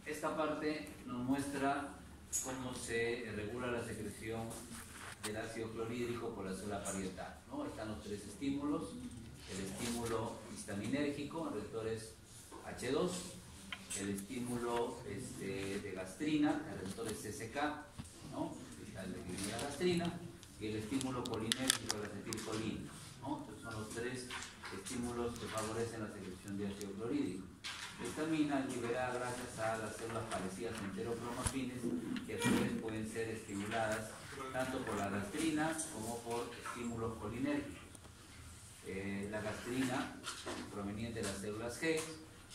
Esta parte nos muestra cómo se regula la secreción del ácido clorhídrico por la célula parietal, ¿no? Están los tres estímulos: el estímulo histaminérgico en receptores H2, el estímulo de gastrina en receptores CCK, ¿no? El de la gastrina, y el estímulo colinérgico, la acetilcolina, ¿no? Entonces son los tres estímulos que favorecen la secreción de ácido clorhídrico. La histamina es liberada gracias a las células parecidas enterocromafines, que a su vez pueden ser estimuladas tanto por la gastrina como por estímulos colinérgicos. La gastrina, proveniente de las células G,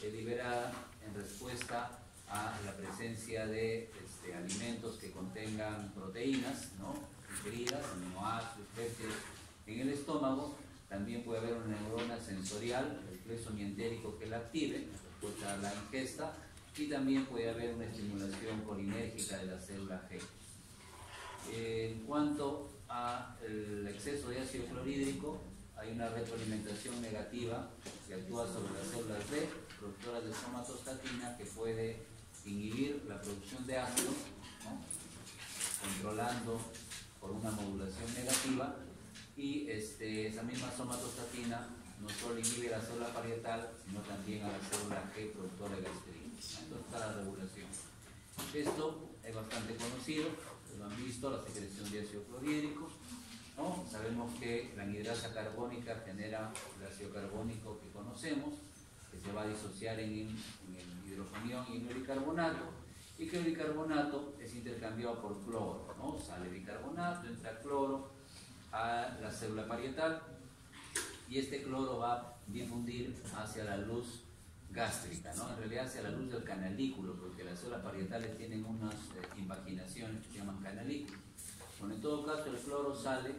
es liberada en respuesta a la presencia de alimentos que contengan proteínas, ¿no? Ingeridas, aminoácidos, péptidos en el estómago. También puede haber una neurona sensorial, el plexo mientérico, que la active en respuesta a la ingesta, y también puede haber una estimulación colinérgica de la célula G. En cuanto al exceso de ácido clorhídrico, hay una retroalimentación negativa que actúa sobre las células B, productoras de somatostatina, que puede inhibir la producción de ácido, ¿no? Controlando por una modulación negativa, y esa misma somatostatina no solo inhibe la célula parietal, sino también a la célula G, productora de gastrina. Entonces está la regulación. Esto es bastante conocido, lo han visto, la secreción de ácido clorhídrico, ¿no? Sabemos que la anhidrasa carbónica genera el ácido carbónico que conocemos, que se va a disociar en el hidrogenión y en el bicarbonato, y que el bicarbonato es intercambiado por cloro, ¿no? Sale bicarbonato, entra cloro a la célula parietal, y este cloro va a difundir hacia la luz gástrica, ¿no? En realidad hacia la luz del canalículo, porque las células parietales tienen unas invaginaciones que se llaman canalículos. Bueno, en todo caso el cloro sale,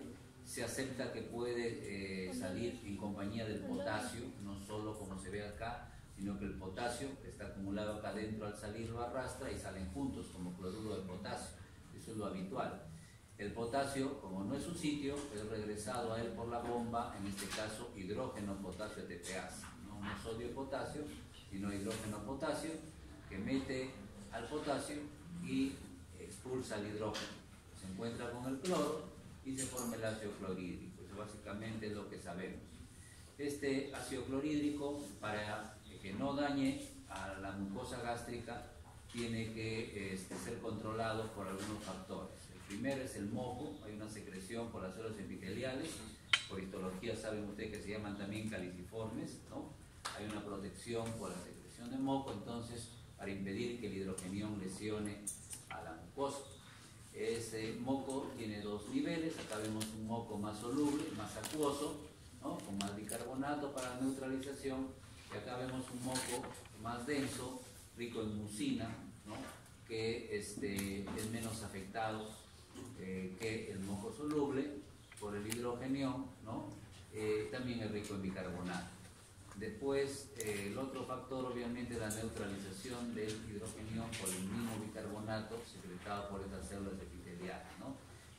se acepta que puede salir en compañía del potasio, no solo como se ve acá, sino que el potasio que está acumulado acá adentro al salir lo arrastra y salen juntos como cloruro de potasio. Eso es lo habitual. El potasio, como no es su sitio, es regresado a él por la bomba, en este caso hidrógeno potasio ATPase, no sodio y potasio, sino hidrógeno potasio, que mete al potasio y expulsa el hidrógeno. Se encuentra con el cloro y se forma el ácido clorhídrico. Eso básicamente es lo que sabemos. Este ácido clorhídrico, para que no dañe a la mucosa gástrica, tiene que ser controlado por algunos factores. El primero es el moco. Hay una secreción por las células epiteliales, por histología saben ustedes que se llaman también caliciformes, ¿no? Hay una protección por la secreción de moco, entonces, para impedir que el hidrogenión lesione a la mucosa. Ese moco tiene dos niveles. Acá vemos un moco más soluble, más acuoso, ¿no? Con más bicarbonato para la neutralización, y acá vemos un moco más denso, rico en mucina, ¿no? Que es menos afectado que el moco soluble por el hidrogenión, ¿no? También es rico en bicarbonato. Después, el otro factor obviamente es la neutralización del hidrogenión por el mismo bicarbonato secretado por estas células epiteliales, ¿no?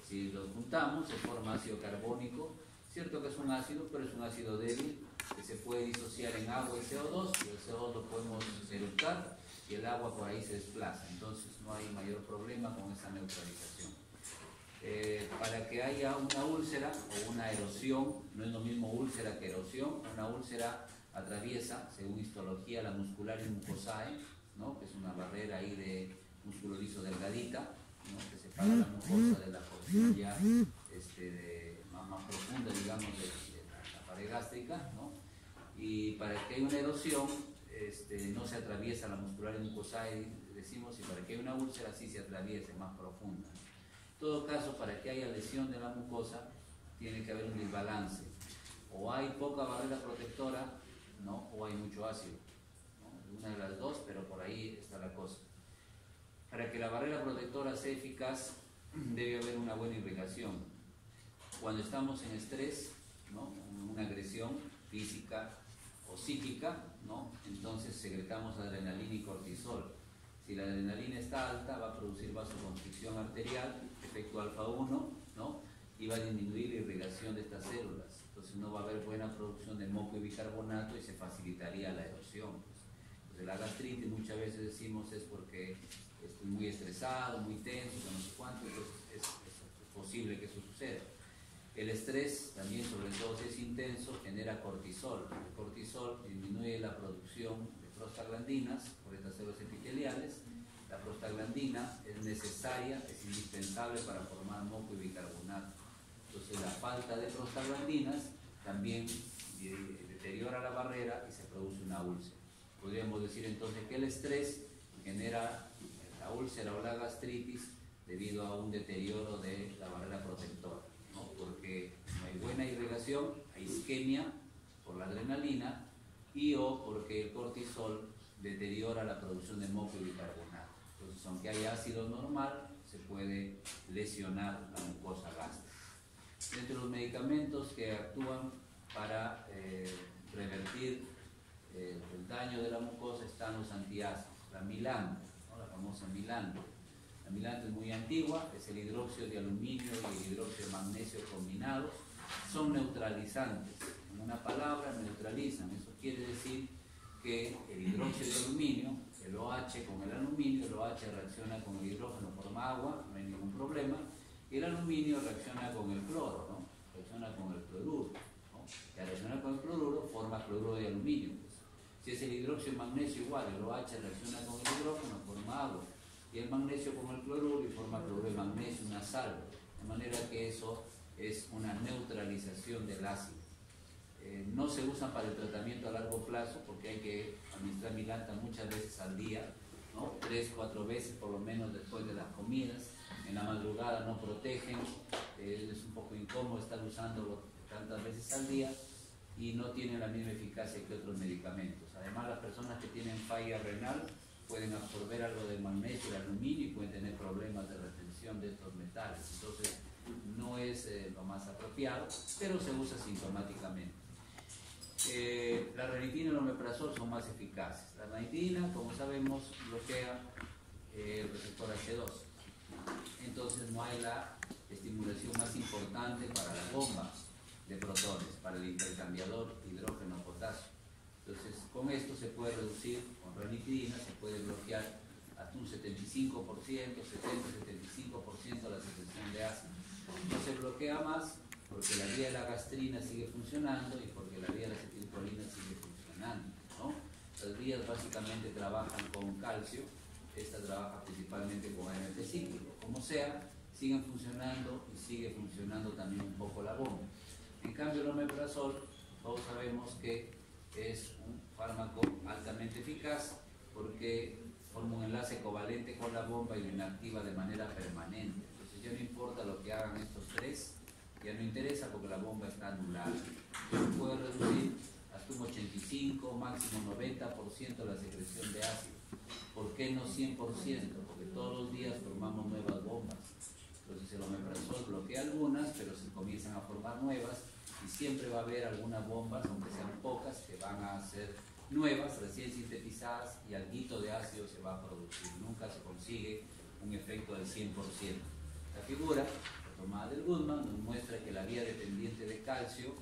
Si los juntamos se forma ácido carbónico. Cierto que es un ácido, pero es un ácido débil que se puede disociar en agua y CO2, y el CO2 lo podemos eructar y el agua por ahí se desplaza, entonces no hay mayor problema con esa neutralización. Para que haya una úlcera o una erosión, no es lo mismo úlcera que erosión. Una úlcera atraviesa, según histología, la muscularis mucosae, ¿no? Que es una barrera ahí de músculo liso delgadita, ¿no? Que separa la mucosa de la porción ya más profunda, digamos, de la pared gástrica, ¿no? Y para que haya una erosión, no se atraviesa la muscularis mucosae, decimos, y para que haya una úlcera sí se atraviesa, más profunda. En todo caso, para que haya lesión de la mucosa, tiene que haber un desbalance. O hay poca barrera protectora, ¿no? O hay mucho ácido, ¿no? Una de las dos, pero por ahí está la cosa. Para que la barrera protectora sea eficaz, debe haber una buena irrigación. Cuando estamos en estrés, ¿no? Una agresión física o psíquica, ¿no? Entonces secretamos adrenalina y cortisol. Si la adrenalina está alta, va a producir vasoconstricción arterial, efecto alfa 1, ¿no? Y va a disminuir la irrigación de estas células. Entonces no va a haber buena producción de moco y bicarbonato y se facilitaría la erosión. Pues. La gastritis muchas veces decimos es porque estoy muy estresado, muy tenso, no sé cuánto, entonces es posible que eso suceda. El estrés también, sobre todo si es intenso, genera cortisol. El cortisol disminuye la producción de prostaglandinas por estas células epiteliales. La prostaglandina es necesaria, es indispensable para formar moco y bicarbonato. Entonces la falta de prostaglandinas también deteriora la barrera y se produce una úlcera. Podríamos decir entonces que el estrés genera la úlcera o la gastritis debido a un deterioro de la barrera protectora, ¿no? Porque no hay buena irrigación, hay isquemia por la adrenalina y o porque el cortisol deteriora la producción de moco y bicarbonato. Entonces, aunque haya ácido normal, se puede lesionar la mucosa gástrica. Entre los medicamentos que actúan para revertir el daño de la mucosa están los antiácidos, la milanta, ¿no? La famosa milanta. La milanta es muy antigua, es el hidróxido de aluminio y el hidróxido de magnesio combinados. Son neutralizantes, en una palabra neutralizan. Eso quiere decir que el hidróxido de aluminio, el OH con el aluminio, el OH reacciona con el hidrógeno, forma agua, no hay ningún problema, y el aluminio reacciona con el cloro, ¿no? Reacciona con el cloruro, ¿no? Y al reaccionar con el cloruro forma cloruro de aluminio. Pues. Si es el hidróxido de magnesio igual, el OH reacciona con el hidrógeno, forma agua, y el magnesio con el cloruro y forma cloruro de magnesio, una sal, de manera que eso es una neutralización del ácido. No se usan para el tratamiento a largo plazo porque hay que administrar milanta muchas veces al día, ¿no? 3-4 veces por lo menos después de las comidas. En la madrugada no protegen, es un poco incómodo estar usándolo tantas veces al día y no tienen la misma eficacia que otros medicamentos. Además, las personas que tienen falla renal pueden absorber algo del magnesio y el aluminio y pueden tener problemas de retención de estos metales. Entonces, no es lo más apropiado, pero se usa sintomáticamente. La ranitina y el omeprazol son más eficaces. La ranitina, como sabemos, bloquea el receptor H2. Entonces no hay la estimulación más importante para la bomba de protones, para el intercambiador hidrógeno-potasio. Entonces con esto se puede reducir, con ranitidina se puede bloquear hasta un 75%, 70-75% la secreción de ácido. No se bloquea más porque la vía de la gastrina sigue funcionando y porque la vía de la acetilcolina sigue funcionando, ¿no? Las vías básicamente trabajan con calcio, esta trabaja principalmente con AMP cíclico. Como sea, siguen funcionando y sigue funcionando también un poco la bomba. En cambio, el omeprazol, todos sabemos que es un fármaco altamente eficaz porque forma un enlace covalente con la bomba y lo inactiva de manera permanente. Entonces ya no importa lo que hagan estos tres, ya no interesa porque la bomba está anulada. Se puede reducir hasta un 85, máximo 90% la secreción de ácido. ¿Por qué no 100%? Porque todos los días formamos nuevas bombas. Entonces el omeprazol bloquea algunas, pero se comienzan a formar nuevas y siempre va a haber algunas bombas, aunque sean pocas, que van a ser nuevas, recién sintetizadas y alguito de ácido se va a producir. Nunca se consigue un efecto del 100%. La figura tomada del Goodman nos muestra que la vía dependiente de calcio,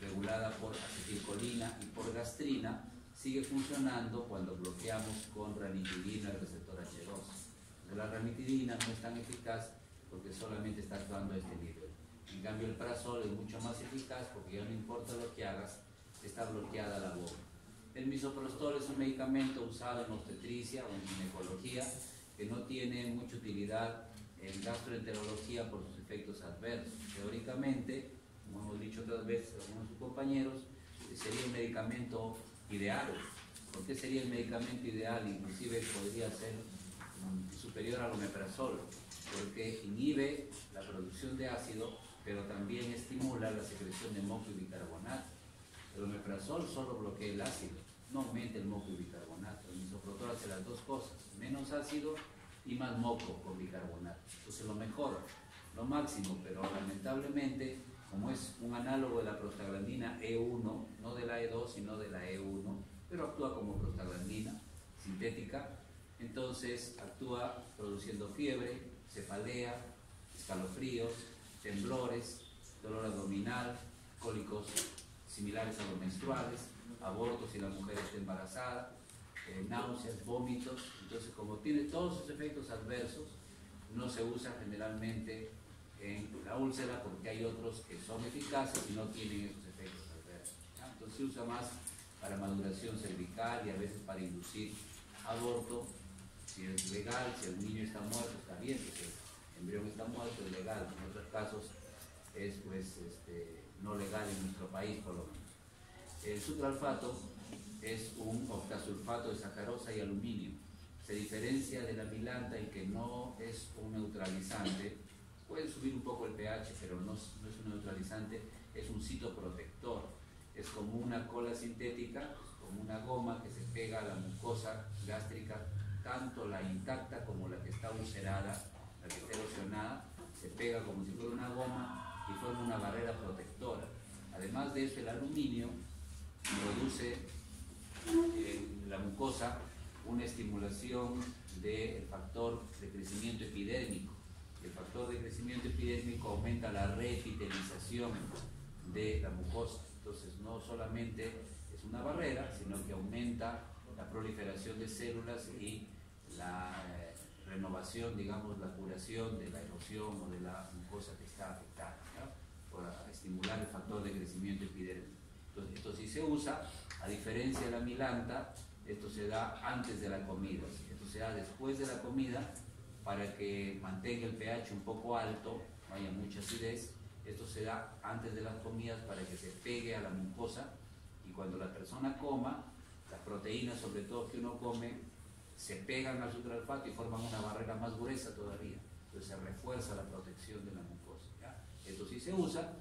regulada por acetilcolina y por gastrina, sigue funcionando cuando bloqueamos con ranitidina el receptor H2. La ranitidina no es tan eficaz porque solamente está actuando a este nivel. En cambio el prazol es mucho más eficaz porque ya no importa lo que hagas, está bloqueada la bomba. El misoprostol es un medicamento usado en obstetricia o en ginecología que no tiene mucha utilidad en gastroenterología por sus efectos adversos. Teóricamente, como hemos dicho otras veces a algunos de sus compañeros, sería el medicamento ideal. ¿Por qué sería el medicamento ideal? Inclusive podría ser superior al omeprazol, porque inhibe la producción de ácido, pero también estimula la secreción de moco y bicarbonato. El omeprazol solo bloquea el ácido, no aumenta el moco y bicarbonato. El misoprostol hace las dos cosas, menos ácido y más moco con bicarbonato. Entonces lo mejor, lo máximo, pero lamentablemente, como es un análogo de la prostaglandina E1, no de la E2, sino de la E1, pero actúa como prostaglandina sintética, entonces actúa produciendo fiebre, cefalea, escalofríos, temblores, dolor abdominal, cólicos similares a los menstruales, abortos si la mujer está embarazada, náuseas, vómitos. Entonces, como tiene todos esos efectos adversos, no se usa generalmente en la úlcera porque hay otros que son eficaces y no tienen esos efectos adversos, ¿ya? Entonces se usa más para maduración cervical y a veces para inducir aborto. Si es legal, si el niño está muerto, está bien, porque el embrión está muerto, es legal. En otros casos es no legal en nuestro país, por lo menos. El sucralfato es un octasulfato de sacarosa y aluminio. Se diferencia de la milanta en que no es un neutralizante. Puede subir un poco el pH, pero no es un neutralizante, es un citoprotector. Es como una cola sintética, como una goma que se pega a la mucosa gástrica, tanto la intacta como la que está ulcerada, la que está erosionada, se pega como si fuera una goma y forma una barrera protectora. Además de eso, el aluminio produce en la mucosa una estimulación del factor de crecimiento epidérmico. El factor de crecimiento epidérmico aumenta la reepitelización de la mucosa. Entonces, no solamente es una barrera, sino que aumenta la proliferación de células y la renovación, digamos, la curación de la erosión o de la mucosa que está afectada, ¿no? Por estimular el factor de crecimiento epidérmico. Entonces, esto sí se usa, a diferencia de la milanta, esto se da antes de la comida, esto se da después de la comida para que mantenga el pH un poco alto, no haya mucha acidez. Esto se da antes de las comidas para que se pegue a la mucosa y cuando la persona coma, las proteínas sobre todo que uno come, se pegan al sucralfato y forman una barrera más gruesa todavía. Entonces se refuerza la protección de la mucosa, ¿ya? Esto sí se usa,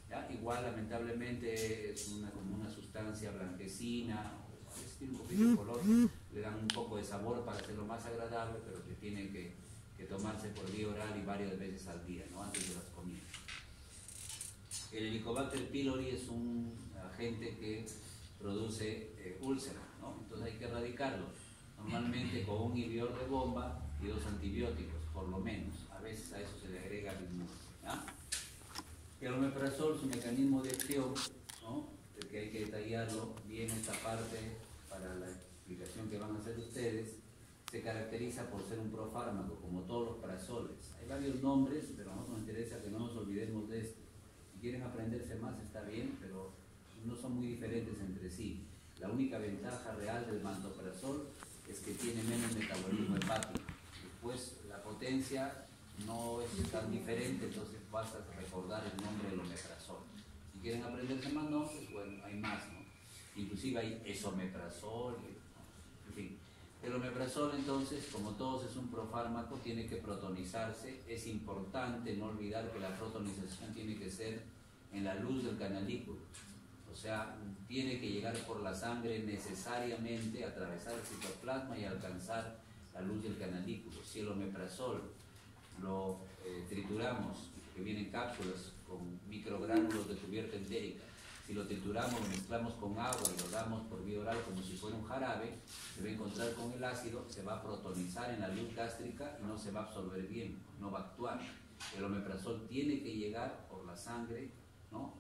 ¿ya? Igual lamentablemente es como una sustancia blanquecina, a veces tiene un poquito de color, le dan un poco de sabor para hacerlo más agradable, pero que tiene que tomarse por vía oral y varias veces al día, ¿no? Antes de las comidas. El Helicobacter pylori es un agente que produce úlcera, ¿no? Entonces hay que erradicarlo, normalmente con un inhibidor de bomba y 2 antibióticos, por lo menos. A veces a eso se le agrega bismuth, ¿ya? El omeprazol, su mecanismo de acción, ¿no? El que hay que detallarlo bien esta parte para la explicación que van a hacer ustedes. Se caracteriza por ser un profármaco, como todos los prazoles. Hay varios nombres, pero a nosotros nos interesa que no nos olvidemos de esto. Si quieren aprenderse más está bien, pero no son muy diferentes entre sí. La única ventaja real del mantoprazol es que tiene menos metabolismo hepático. Después, la potencia no es tan diferente, entonces basta recordar el nombre del omeprazol. Si quieren aprenderse más nombres, bueno, hay más, ¿no? Inclusive hay esomeprazol, ¿no? En fin. El omeprazol, entonces, como todos es un profármaco, tiene que protonizarse. Es importante no olvidar que la protonización tiene que ser en la luz del canalículo. O sea, tiene que llegar por la sangre necesariamente, atravesar el citoplasma y alcanzar la luz del canalículo. Si el omeprazol lo trituramos, que vienen cápsulas con microgránulos de cubierta entérica, si lo trituramos, lo mezclamos con agua y lo damos por vía oral como si fuera un jarabe, se va a encontrar con el ácido, se va a protonizar en la luz gástrica y no se va a absorber bien, no va a actuar. El omeprazol tiene que llegar por la sangre, ¿no?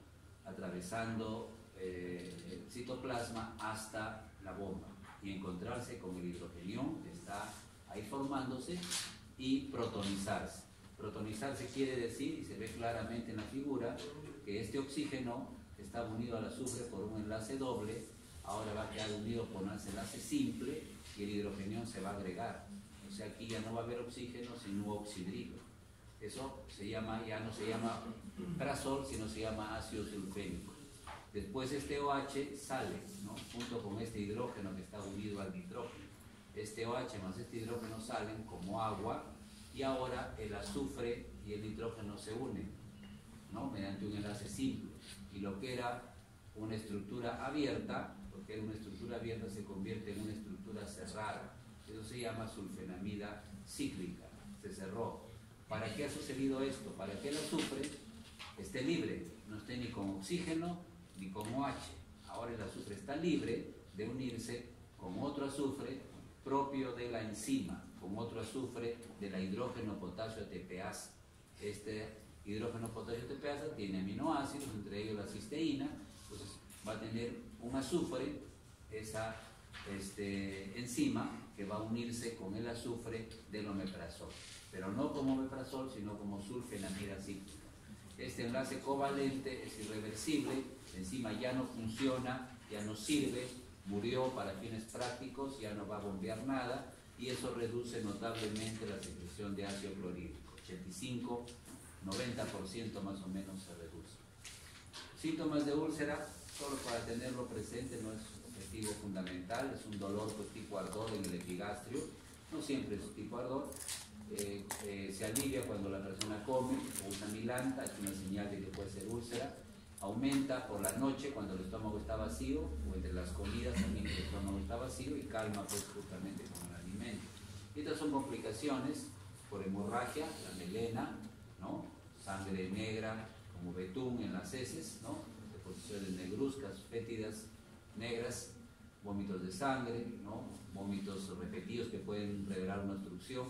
Atravesando el citoplasma hasta la bomba y encontrarse con el hidrogenión que está ahí formándose y protonizarse. Protonizarse quiere decir, y se ve claramente en la figura, que este oxígeno está unido al azufre por un enlace doble, ahora va a quedar unido por un enlace simple y el hidrogenión se va a agregar. O sea, aquí ya no va a haber oxígeno, sino oxidrilo. Eso ya no se llama prazol, sino se llama ácido sulfénico. Después este OH sale, ¿no? Junto con este hidrógeno que está unido al nitrógeno. Este OH más este hidrógeno salen como agua y ahora el azufre y el nitrógeno se unen, ¿no? Mediante un enlace simple. Y lo que era una estructura abierta, porque era una estructura abierta, se convierte en una estructura cerrada. Eso se llama sulfenamida cíclica, se cerró. ¿Para qué ha sucedido esto? Para que el azufre esté libre, no esté ni con oxígeno ni con OH. Ahora el azufre está libre de unirse con otro azufre propio de la enzima, con otro azufre de la hidrógeno potasio ATPasa. Este hidrógeno potasio ATPasa tiene aminoácidos, entre ellos la cisteína, entonces va a tener un azufre, esa enzima que va a unirse con el azufre del omeprazol, pero no como omeprazol, sino como sulfenamida cíclica. Este enlace covalente es irreversible, la enzima ya no funciona, ya no sirve, murió para fines prácticos, ya no va a bombear nada, y eso reduce notablemente la secreción de ácido clorhídrico, 85-90% más o menos se reduce. Síntomas de úlcera, solo para tenerlo presente, no es objetivo fundamental, es un dolor tipo ardor en el epigastrio, no siempre es tipo ardor, se alivia cuando la persona come o usa milanta, es una señal de que puede ser úlcera, aumenta por la noche cuando el estómago está vacío, o entre las comidas también el estómago está vacío, y calma pues justamente con el alimento. Estas son complicaciones por hemorragia, la melena, ¿no? Sangre negra como betún en las heces, ¿no? Deposiciones negruzcas, fétidas negras, vómitos de sangre, ¿no? Vómitos repetidos que pueden revelar una obstrucción,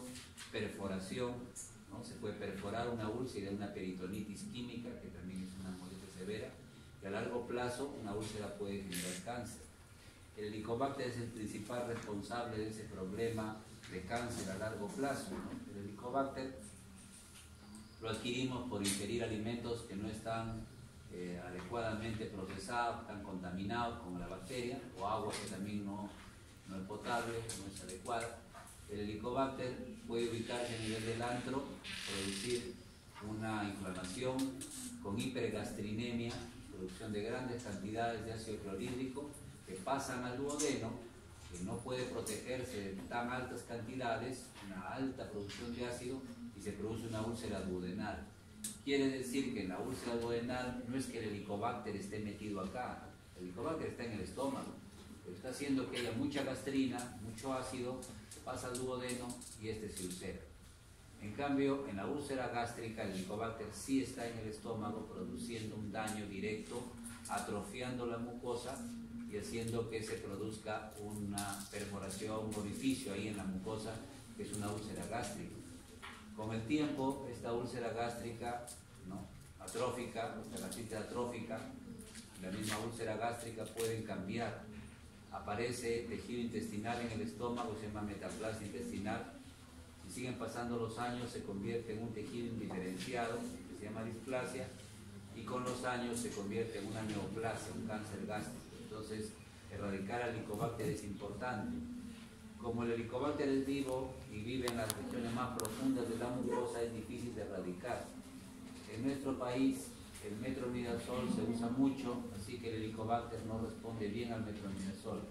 perforación, ¿no? Se puede perforar una úlcera, una peritonitis química, que también es una molestia severa, y a largo plazo una úlcera puede generar cáncer. El Helicobacter es el principal responsable de ese problema de cáncer a largo plazo, ¿no? El Helicobacter lo adquirimos por ingerir alimentos que no están adecuadamente procesados, están contaminados con la bacteria, o agua que también no es potable, no es adecuada. El Helicobacter puede ubicarse a nivel del antro, producir una inflamación con hipergastrinemia, producción de grandes cantidades de ácido clorhídrico que pasan al duodeno, que no puede protegerse de tan altas cantidades, una alta producción de ácido, y se produce una úlcera duodenal. Quiere decir que en la úlcera duodenal no es que el Helicobacter esté metido acá, el Helicobacter está en el estómago, pero está haciendo que haya mucha gastrina, mucho ácido, pasa al duodeno y se ulcera. En cambio, en la úlcera gástrica el Helicobacter sí está en el estómago, produciendo un daño directo, atrofiando la mucosa y haciendo que se produzca una perforación, un orificio ahí en la mucosa, que es una úlcera gástrica. Con el tiempo, esta úlcera gástrica, ¿no?, atrófica, la gastritis atrófica, la misma úlcera gástrica pueden cambiar. Aparece tejido intestinal en el estómago, se llama metaplasia intestinal. Si siguen pasando los años, se convierte en un tejido indiferenciado, que se llama displasia, y con los años se convierte en una neoplasia, un cáncer gástrico. Entonces, erradicar al Helicobacter es importante. Como el Helicobacter es vivo y vive en las regiones más profundas de la mucosa, es difícil de erradicar. En nuestro país, el metronidazol se usa mucho, así que el Helicobacter no responde bien al metronidazol.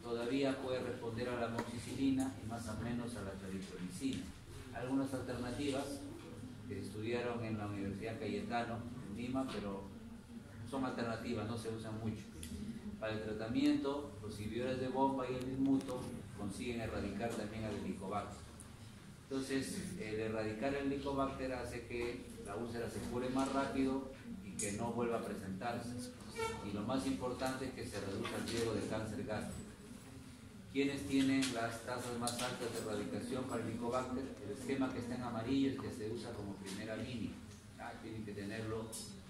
Todavía puede responder a la amoxicilina y más o menos a la claritromicina. Algunas alternativas que estudiaron en la Universidad Cayetano, en Lima, pero son alternativas, no se usan mucho. Para el tratamiento, los inhibidores de bomba y el bismuto consiguen erradicar también al Helicobacter. Entonces, el erradicar el Helicobacter hace que la úlcera se cure más rápido y que no vuelva a presentarse. Y lo más importante es que se reduzca el riesgo de cáncer gástrico. ¿Quiénes tienen las tasas más altas de erradicación para el Helicobacter? El esquema que está en amarillo es que se usa como primera línea. Tienen que tenerlo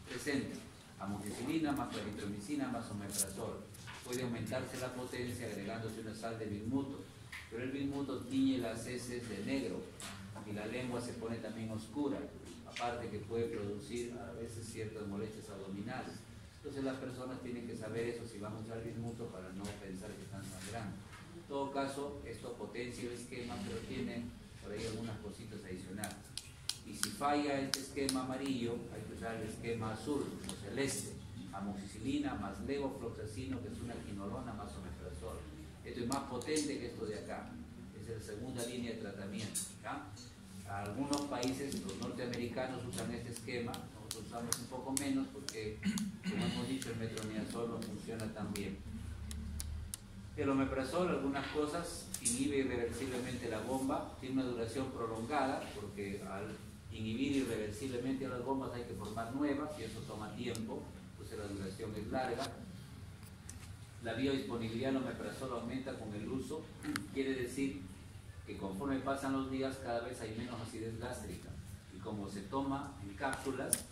presente. Amoxicilina más claritromicina más omeprazol. Puede aumentarse la potencia agregándose una sal de bismuto, pero el bismuto tiñe las heces de negro y la lengua se pone también oscura, aparte que puede producir a veces ciertas molestias abdominales. Entonces las personas tienen que saber eso si van a usar bismuto para no pensar que están sangrando. En todo caso, esto potencia el esquema, pero tiene por ahí algunas cositas adicionales. Y si falla este esquema amarillo, hay que usar el esquema azul o celeste, amoxicilina más levofloxacino, que es una quinolona más omeprazol. Esto es más potente que esto de acá, es la segunda línea de tratamiento, ¿ya? Algunos países, los norteamericanos, usan este esquema, nosotros usamos un poco menos porque, como hemos dicho, el metronidazol no funciona tan bien. El omeprazol, algunas cosas, inhibe irreversiblemente la bomba, tiene una duración prolongada, porque al inhibir irreversiblemente las bombas hay que formar nuevas y eso toma tiempo, entonces la duración es larga. La biodisponibilidad del omeprazol aumenta con el uso, quiere decir que conforme pasan los días cada vez hay menos acidez gástrica, y como se toma en cápsulas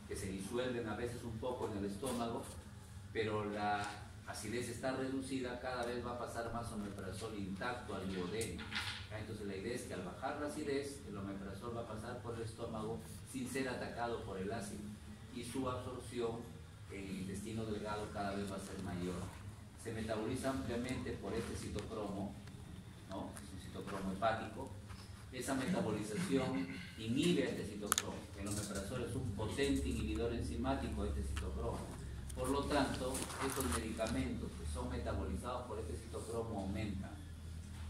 que se disuelven a veces un poco en el estómago, pero la acidez está reducida, cada vez va a pasar más omeprazol intacto al duodeno. Entonces la idea es que al bajar la acidez, el omeprazol va a pasar por el estómago sin ser atacado por el ácido y su absorción en el intestino delgado cada vez va a ser mayor. Se metaboliza ampliamente por este citocromo, ¿no? Es un citocromo hepático. Esa metabolización inhibe a este citocromo. El omeprazol es un potente inhibidor enzimático de este citocromo. Por lo tanto, estos medicamentos que son metabolizados por este citocromo aumentan.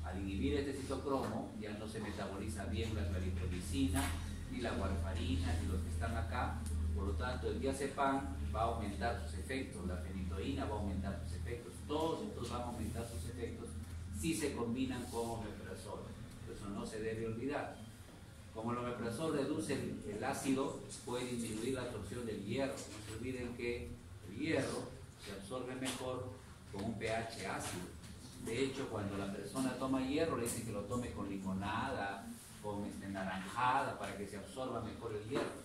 Al inhibir este citocromo, ya no se metaboliza bien la clarithromicina, ni la warfarina, ni los que están acá. Por lo tanto, el diazepam va a aumentar sus efectos, la fenitoína va a aumentar sus efectos. Todos estos van a aumentar sus efectos si se combinan con omeprazol. Eso no se debe olvidar. Como el omeprazol reduce el ácido, puede disminuir la absorción del hierro. No se olviden que el hierro se absorbe mejor con un pH ácido. De hecho, cuando la persona toma hierro, le dicen que lo tome con limonada, con naranjada, para que se absorba mejor el hierro.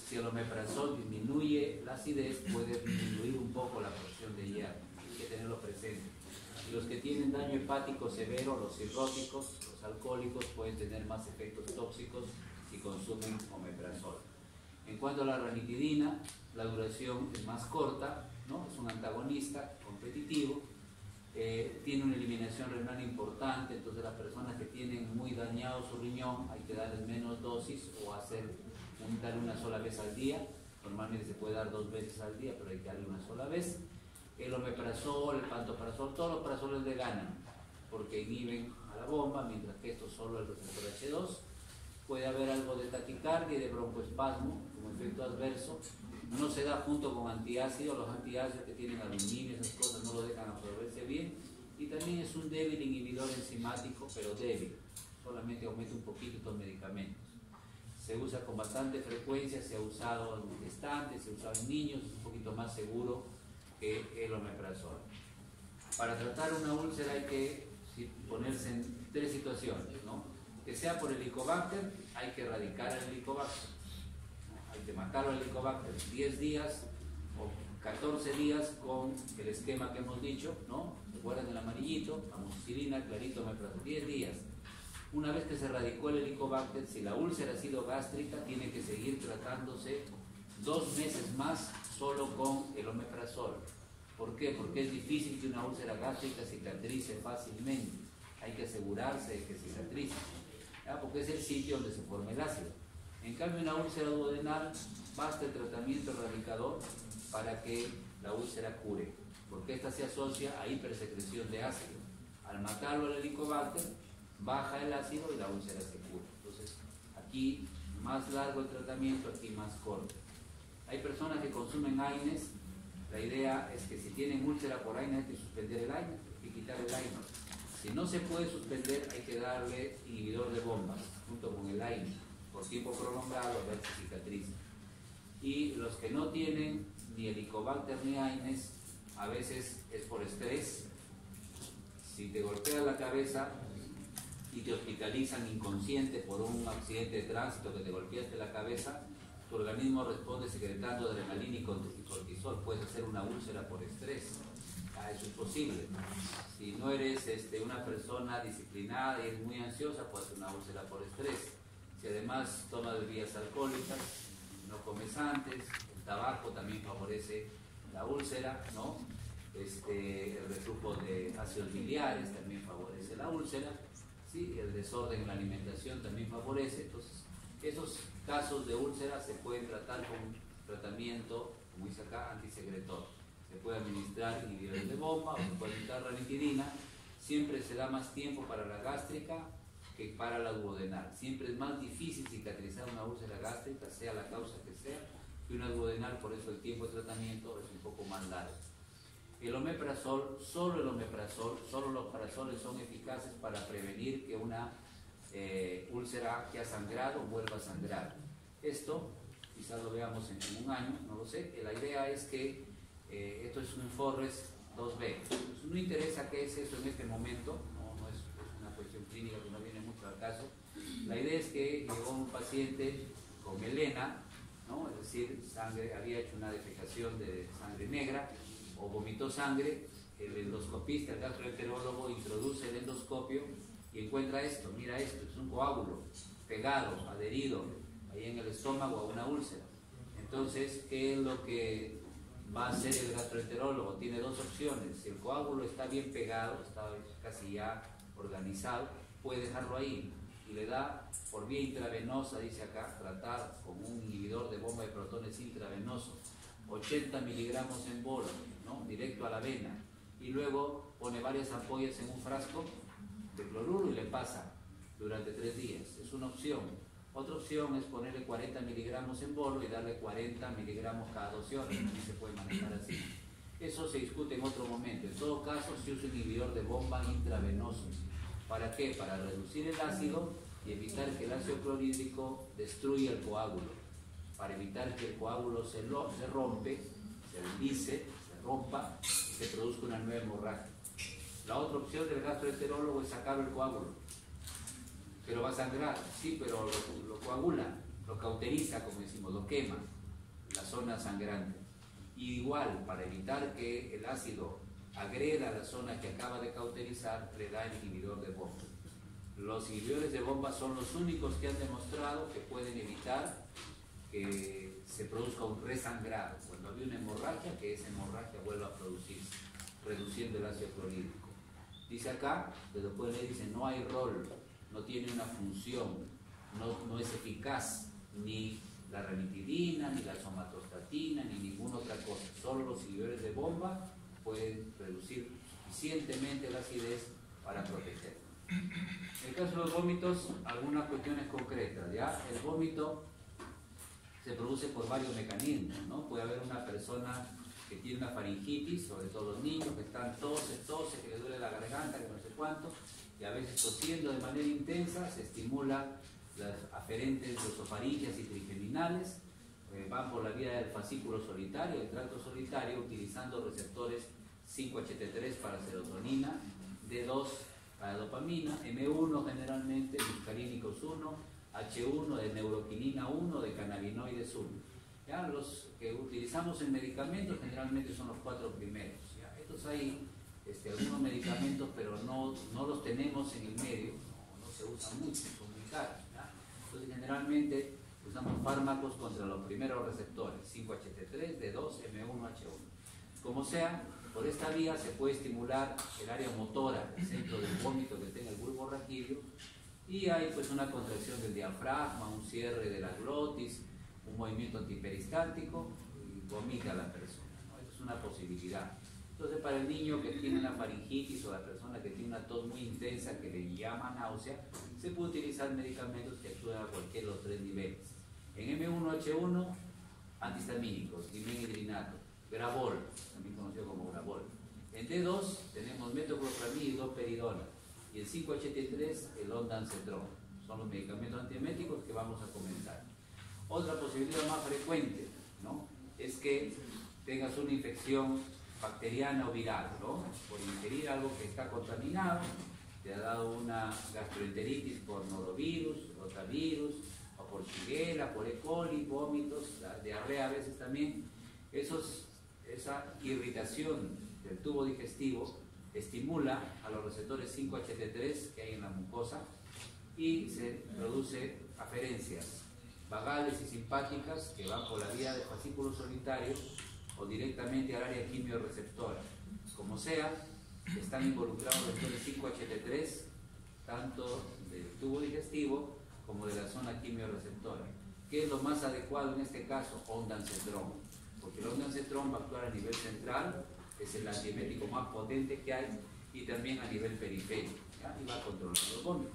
Si el omeprazol disminuye la acidez, puede disminuir un poco la absorción de hierro. Hay que tenerlo presente. Y los que tienen daño hepático severo, los cirróticos, los alcohólicos, pueden tener más efectos tóxicos si consumen omeprazol. En cuanto a la ranitidina, la duración es más corta, ¿no? Es un antagonista competitivo. Tiene una eliminación renal importante, entonces las personas que tienen muy dañado su riñón hay que darles menos dosis o darle una sola vez al día. Normalmente se puede dar 2 veces al día, pero hay que darle una sola vez. El omeprazol, el pantoprazol, todos los prazoles le ganan porque inhiben a la bomba, mientras que esto solo el receptor H2. Puede haber algo de taquicardia y de broncoespasmo como efecto adverso. No se da junto con antiácidos. Los antiácidos que tienen aluminio, esas cosas no lo dejan absorberse bien. Y también es un débil inhibidor enzimático, pero débil. Solamente aumenta un poquito estos medicamentos. Se usa con bastante frecuencia, se ha usado en gestantes, se ha usado en niños, es un poquito más seguro que el omeprazol. Para tratar una úlcera hay que ponerse en 3 situaciones, ¿no? Que sea por Helicobacter, hay que erradicar el Helicobacter. Hay que matarlo al Helicobacter 10 días o 14 días con el esquema que hemos dicho, ¿no? Recuerden el amarillito, amoxicilina, clarito, omeprazol, 10 días. Una vez que se erradicó el Helicobacter, si la úlcera ha sido gástrica, tiene que seguir tratándose 2 meses más solo con el omeprazol. ¿Por qué? Porque es difícil que una úlcera gástrica cicatrice fácilmente. Hay que asegurarse de que cicatrice, ¿ya? Porque es el sitio donde se forma el ácido. En cambio, una úlcera duodenal, basta el tratamiento erradicador para que la úlcera cure, porque esta se asocia a hipersecreción de ácido. Al matarlo al Helicobacter, baja el ácido y la úlcera se cura. Entonces, aquí más largo el tratamiento, aquí más corto. Hay personas que consumen AINES. La idea es que si tienen úlcera por AINES hay que suspender el AINES, hay que quitar el AINES. Si no se puede suspender, hay que darle inhibidor de bombas junto con el AINES por tiempo prolongado, a ver si cicatriza. Y los que no tienen ni Helicobacter ni AINES, a veces es por estrés. Si te golpea la cabeza y te hospitalizan inconsciente por un accidente de tránsito que te golpeaste la cabeza, tu organismo responde secretando adrenalina y cortisol. Puedes hacer una úlcera por estrés. Eso es posible. Si no eres una persona disciplinada y eres muy ansiosa, puedes hacer una úlcera por estrés. Si además tomas bebidas alcohólicas, no comes antes, el tabaco también favorece la úlcera, ¿no? El reflujo de ácidos biliares también favorece la úlcera, ¿sí? El desorden en la alimentación también favorece. Entonces, esos casos de úlcera se pueden tratar con tratamiento, como dice acá, antisecretor. Se puede administrar inhibidores de bomba o se puede administrar ranitidina. Siempre se da más tiempo para la gástrica que para la duodenal. Siempre es más difícil cicatrizar una úlcera gástrica, sea la causa que sea, que una duodenal, por eso el tiempo de tratamiento es un poco más largo. El omeprazol, solo el omeprazol, solo los parazoles son eficaces para prevenir que una úlcera que ha sangrado vuelva a sangrar. Esto, quizás lo veamos en un año, no lo sé. La idea es que esto es un Forres 2B. Pues no interesa qué es eso en este momento, no es una cuestión clínica que no viene mucho al caso. La idea es que llegó un paciente con melena, ¿no? Es decir, había hecho una defecación de sangre negra o vomitó sangre el endoscopista, el gastroenterólogo, introduce el endoscopio y encuentra esto, mira esto, es un coágulo pegado, adherido, ahí en el estómago a una úlcera. Entonces, ¿qué es lo que va a hacer el gastroenterólogo? Tiene dos opciones. Si el coágulo está bien pegado, está casi ya organizado, puede dejarlo ahí y le da por vía intravenosa, dice acá, tratar con un inhibidor de bomba de protones intravenoso, 80 miligramos en bolo, ¿no? Directo a la vena, y luego pone varias ampollas en un frasco de cloruro y le pasa durante 3 días. Es una opción. Otra opción es ponerle 40 miligramos en bolo y darle 40 miligramos cada 12 horas. También se puede manejar así. Eso se discute en otro momento. En todo caso, se usa un inhibidor de bomba intravenoso. ¿Para qué? Para reducir el ácido y evitar que el ácido clorhídrico destruya el coágulo. Para evitar que el coágulo se rompe, se deslice, se rompa y se produzca una nueva hemorragia. La otra opción del gastroenterólogo es sacar el coágulo. Pero va a sangrar, sí, pero lo coagula, lo cauteriza, como decimos, lo quema, la zona sangrante. Y igual, para evitar que el ácido agreda la zona que acaba de cauterizar, le da el inhibidor de bomba. Los inhibidores de bomba son los únicos que han demostrado que pueden evitar que se produzca un resangrado. Cuando había una hemorragia, que esa hemorragia vuelva a producirse, reduciendo el ácido clorhídrico. Dice acá, después le dicen, no hay rol, no tiene una función, no es eficaz ni la ranitidina, ni la somatostatina, ni ninguna otra cosa. Solo los inhibidores de bomba pueden reducir suficientemente la acidez para proteger. En el caso de los vómitos, algunas cuestiones concretas. ¿Ya? El vómito se produce por varios mecanismos, ¿no? Puede haber una persona que tiene una faringitis, sobre todo los niños que están tose, que les duele la garganta, que no sé cuánto, y a veces tosiendo de manera intensa se estimula las aferentes glosofaringias y trigeminales, van por la vía del fascículo solitario, del tracto solitario, utilizando receptores 5-HT3 para serotonina, D2 para dopamina, M1 generalmente, muscarínicos 1, H1 de neuroquinina 1, de cannabinoides 1. ¿Ya? Los que utilizamos en medicamentos generalmente son los 4 primeros. ¿Ya? Estos hay algunos medicamentos, pero no los tenemos en el medio, no se usan mucho, son muy caros. ¿Ya? Entonces generalmente usamos fármacos contra los primeros receptores, 5-HT3, D2, M1, H1. Como sea, por esta vía se puede estimular el área motora, el centro del vómito que tenga el bulbo raquídeo, y hay pues una contracción del diafragma, un cierre de la glotis, un movimiento antiperistáltico y vomita a la persona, ¿no? Esa es una posibilidad. Entonces, para el niño que tiene una faringitis o la persona que tiene una tos muy intensa que le llama náusea, se puede utilizar medicamentos que actúan a cualquiera de los 3 niveles. En M1H1, antihistamínicos, dimenhidrinato, Gravol, también conocido como Gravol. En D2 tenemos metoclopramida y doperidona. Y el 5-HT3, el ondansetron. Son los medicamentos antieméticos que vamos a comentar. Otra posibilidad más frecuente, ¿no?, es que tengas una infección bacteriana o viral, ¿no? Por ingerir algo que está contaminado, te ha dado una gastroenteritis por norovirus, rotavirus, o por shigella, por E. coli, vómitos, la diarrea a veces también. Esa irritación del tubo digestivo estimula a los receptores 5-HT3 que hay en la mucosa y se produce aferencias vagales y simpáticas que van por la vía del fascículo solitario o directamente al área quimioreceptora. Como sea, están involucrados los receptores 5-HT3 tanto del tubo digestivo como de la zona quimioreceptora. ¿Qué es lo más adecuado en este caso? Ondansetron, porque el ondansetron va a actuar a nivel central, es el antiemético más potente que hay, y también a nivel periférico, ¿ya? Y va a controlar los vómitos.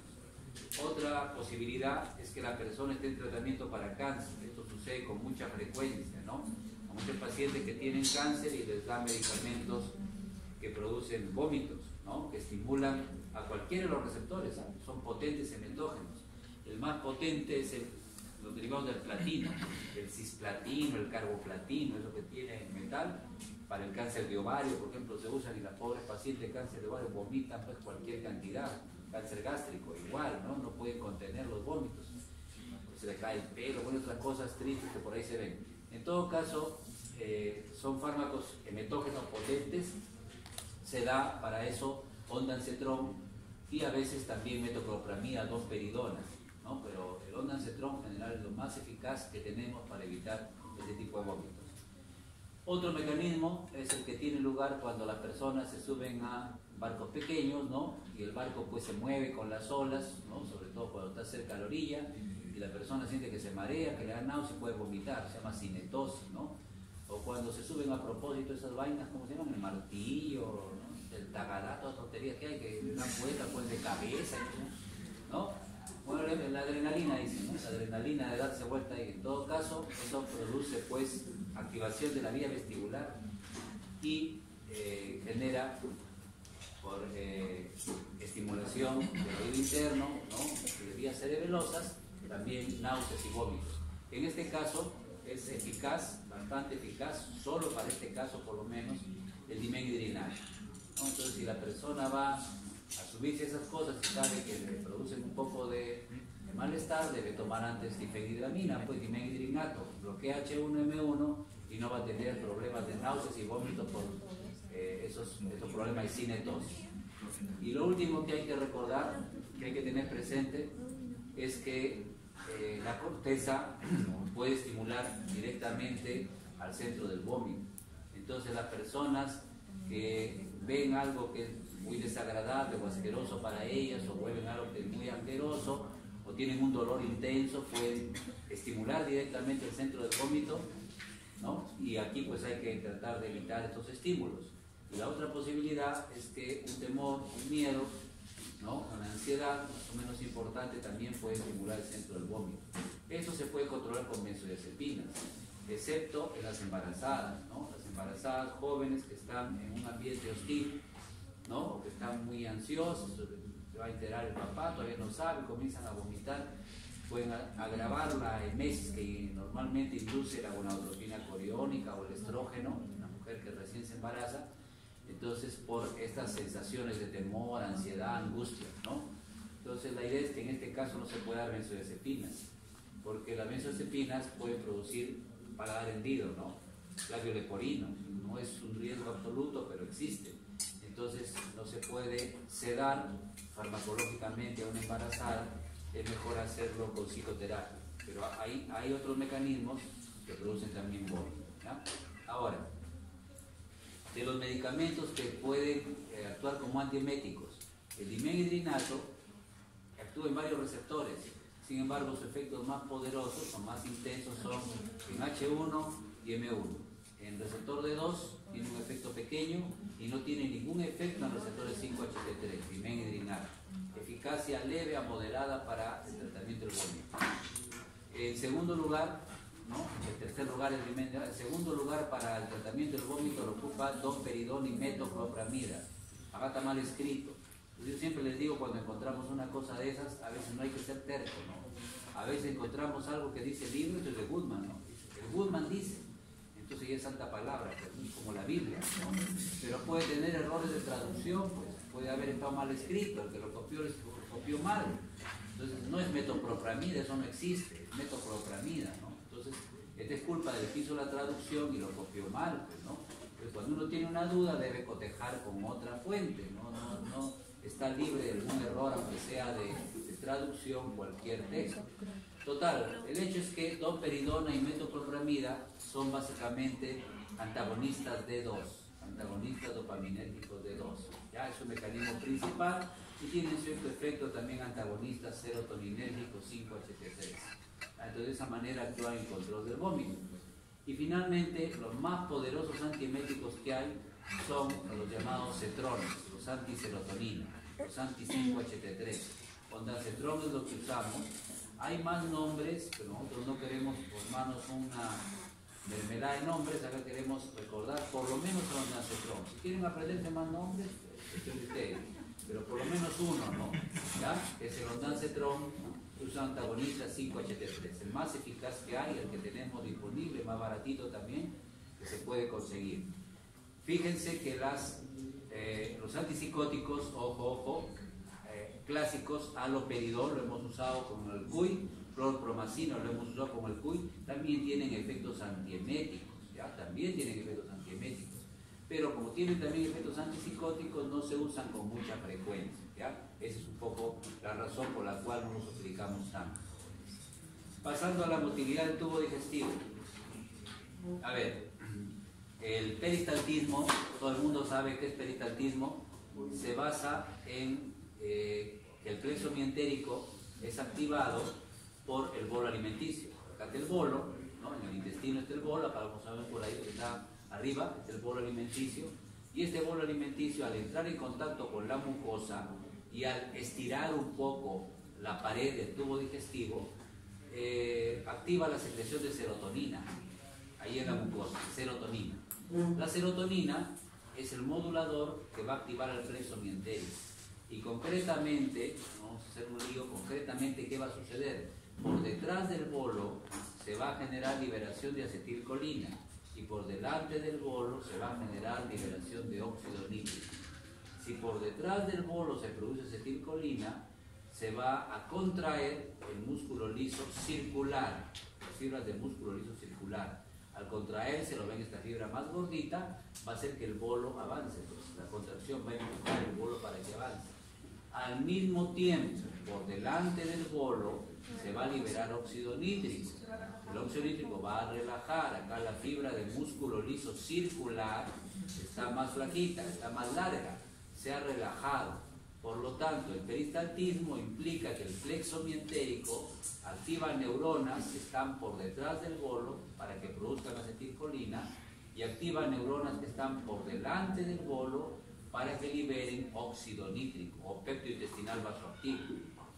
Otra posibilidad es que la persona esté en tratamiento para cáncer. Esto sucede con mucha frecuencia, ¿no? A muchos pacientes que tienen cáncer y les dan medicamentos que producen vómitos, ¿no?, que estimulan a cualquiera de los receptores, ¿sabes? Son potentes emetógenos. El más potente es los derivados del platino, el cisplatino, el carboplatino, eso que tiene metal. Para el cáncer de ovario, por ejemplo, se usan y las pobres pacientes de cáncer de ovario vomitan pues cualquier cantidad. Cáncer gástrico, igual, ¿no? No pueden contener los vómitos. Se le cae el pelo, bueno, otras cosas tristes que por ahí se ven. En todo caso, son fármacos emetógenos potentes, se da para eso ondansetron y a veces también metoclopramida, domperidona, ¿no? Pero el ondansetron en general es lo más eficaz que tenemos para evitar este tipo de vómitos. Otro mecanismo es el que tiene lugar cuando las personas se suben a barcos pequeños, ¿no? Y el barco pues se mueve con las olas, ¿no? Sobre todo cuando está cerca a la orilla y la persona siente que se marea, que le da náusea y puede vomitar, se llama cinetosis, ¿no? O cuando se suben a propósito esas vainas, ¿cómo se llaman? El martillo, ¿no? El tagada, todas tonterías que hay, que le dan vuelta pues de cabeza, ¿no? Bueno, la adrenalina, dicen, ¿no? La adrenalina de darse vuelta y en todo caso eso produce pues activación de la vía vestibular y genera por estimulación del oído interno, ¿no? De vías cerebelosas, también náuseas y vómitos. En este caso es eficaz, bastante eficaz, solo para este caso por lo menos, el dimenhidrinato, ¿no? Entonces si la persona va a subirse esas cosas y sabe que le producen un poco de malestar, debe tomar antes difenhidramina, pues dimenhidrinato, bloquea H1M1 y no va a tener problemas de náuseas y vómitos por estos problemas de cinetosis. Y lo último que hay que recordar, que hay que tener presente, es que la corteza puede estimular directamente al centro del vómito. Entonces las personas que ven algo que es muy desagradable o asqueroso para ellas, o huelen algo que es muy asqueroso, o tienen un dolor intenso, pueden estimular directamente el centro del vómito, ¿no? Y aquí pues hay que tratar de evitar estos estímulos. Y la otra posibilidad es que un temor, un miedo, ¿no? Una ansiedad más o menos importante también puede estimular el centro del vómito. Eso se puede controlar con benzodiazepinas, excepto en las embarazadas, ¿no? Las embarazadas jóvenes que están en un ambiente hostil, ¿no? O que están muy ansiosos, se va a enterar el papá, todavía no sabe, comienzan a vomitar, pueden agravar la emesis que normalmente induce la gonadotropina coriónica o el estrógeno en una mujer que recién se embaraza. Entonces, por estas sensaciones de temor, ansiedad, angustia, ¿no? Entonces, la idea es que en este caso no se puede dar benzodiazepinas, porque las benzodiazepinas pueden producir paladar hendido, ¿no? Labio leporino, no es un riesgo absoluto, pero existe. Entonces, no se puede sedar farmacológicamente a una embarazada, es mejor hacerlo con psicoterapia. Pero hay otros mecanismos que producen también vómito, ¿ya? Ahora, de los medicamentos que pueden actuar como antieméticos, el dimenhidrinato actúa en varios receptores, sin embargo sus efectos más poderosos o más intensos son en H1 y M1. En receptor D2 tiene un efecto pequeño y no tiene ningún efecto en receptores 5-HT3, dimenhidrinato. Eficacia leve a moderada para el tratamiento del vómito. En segundo lugar, ¿no? El tercer lugar es dimenhidrinato. En segundo lugar, para el tratamiento del vómito lo ocupa domperidona y metoclopramida. Acá está mal escrito. Yo siempre les digo, cuando encontramos una cosa de esas, a veces no hay que ser terco, ¿no? A veces encontramos algo que dice el libro, esto es de Goodman, ¿no? El Goodman dice, entonces ya es santa palabra, pues, como la Biblia, ¿no? Pero puede tener errores de traducción, pues puede haber estado mal escrito, el que lo copió mal. Entonces no es metoclopramida, eso no existe, es metoclopramida, ¿no? Entonces esta es culpa del que hizo la traducción y lo copió mal, pues, ¿no? Entonces cuando uno tiene una duda debe cotejar con otra fuente, no está libre de algún error, aunque sea de traducción, cualquier texto. Total, el hecho es que domperidona y metoclopramida son básicamente antagonistas D2, antagonistas dopaminérgicos D2. Ya es un mecanismo principal y tienen cierto efecto también antagonistas serotoninérgicos 5-HT3. Entonces de esa manera actúan en control del vómito. Y finalmente, los más poderosos antieméticos que hay son los llamados cetrones, los antiserotonina, los anti-5-HT3. Ondansetron es lo que usamos. Hay más nombres, pero nosotros no queremos formarnos una mermelada de nombres, acá queremos recordar por lo menos el ondansetron. Si quieren aprenderse más nombres, cuestión de ustedes, pero por lo menos uno, ¿no? ¿Ya? Es el ondansetron, que usa antagonista 5-HT3, el más eficaz que hay, el que tenemos disponible, más baratito también, que se puede conseguir. Fíjense que los antipsicóticos, ojo, clásicos, haloperidol lo hemos usado con el CUI, clorpromacina lo hemos usado con el CUI, también tienen efectos antieméticos, ¿ya? También tienen efectos antieméticos. pero como tienen también efectos antipsicóticos, no se usan con mucha frecuencia, ¿ya? Esa es un poco la razón por la cual no los aplicamos tanto. Pasando a la motilidad del tubo digestivo. A ver, el peristaltismo, todo el mundo sabe qué es peristaltismo, se basa en que el plexo mientérico es activado por el bolo alimenticio. Acá está el bolo, ¿no? En el intestino está el bolo, acá vamos a ver por ahí que está arriba, es el bolo alimenticio, y este bolo alimenticio, al entrar en contacto con la mucosa y al estirar un poco la pared del tubo digestivo, activa la secreción de serotonina ahí en la mucosa, serotonina. La serotonina es el modulador que va a activar el plexo mientérico. Y concretamente, vamos a hacer un lío, concretamente, ¿qué va a suceder? Por detrás del bolo se va a generar liberación de acetilcolina y por delante del bolo se va a generar liberación de óxido nítrico. Si por detrás del bolo se produce acetilcolina, se va a contraer el músculo liso circular, las fibras del músculo liso circular. Al contraerse, lo ven, esta fibra más gordita, va a hacer que el bolo avance. Entonces, la contracción va a empujar el bolo para que avance. Al mismo tiempo, por delante del bolo, se va a liberar óxido nítrico. El óxido nítrico va a relajar. Acá la fibra del músculo liso circular está más flaquita, está más larga, se ha relajado. Por lo tanto, el peristaltismo implica que el plexo mientérico activa neuronas que están por detrás del bolo para que produzcan acetilcolina y activa neuronas que están por delante del bolo para que liberen óxido nítrico o péptido intestinal vasoactivo.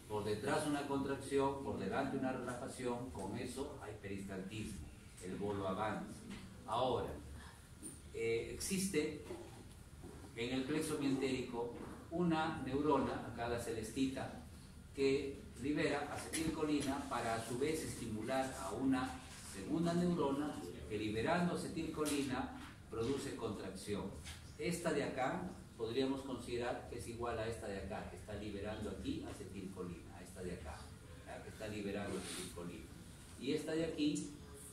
Por detrás una contracción, por delante una relajación, con eso hay peristaltismo, el bolo avanza. Ahora, existe en el plexo mientérico una neurona, acá la celestita, que libera acetilcolina para a su vez estimular a una segunda neurona que liberando acetilcolina produce contracción. Esta de acá podríamos considerar que es igual a esta de acá, que está liberando aquí acetilcolina, a esta de acá, ¿ya? Que está liberando acetilcolina. Y esta de aquí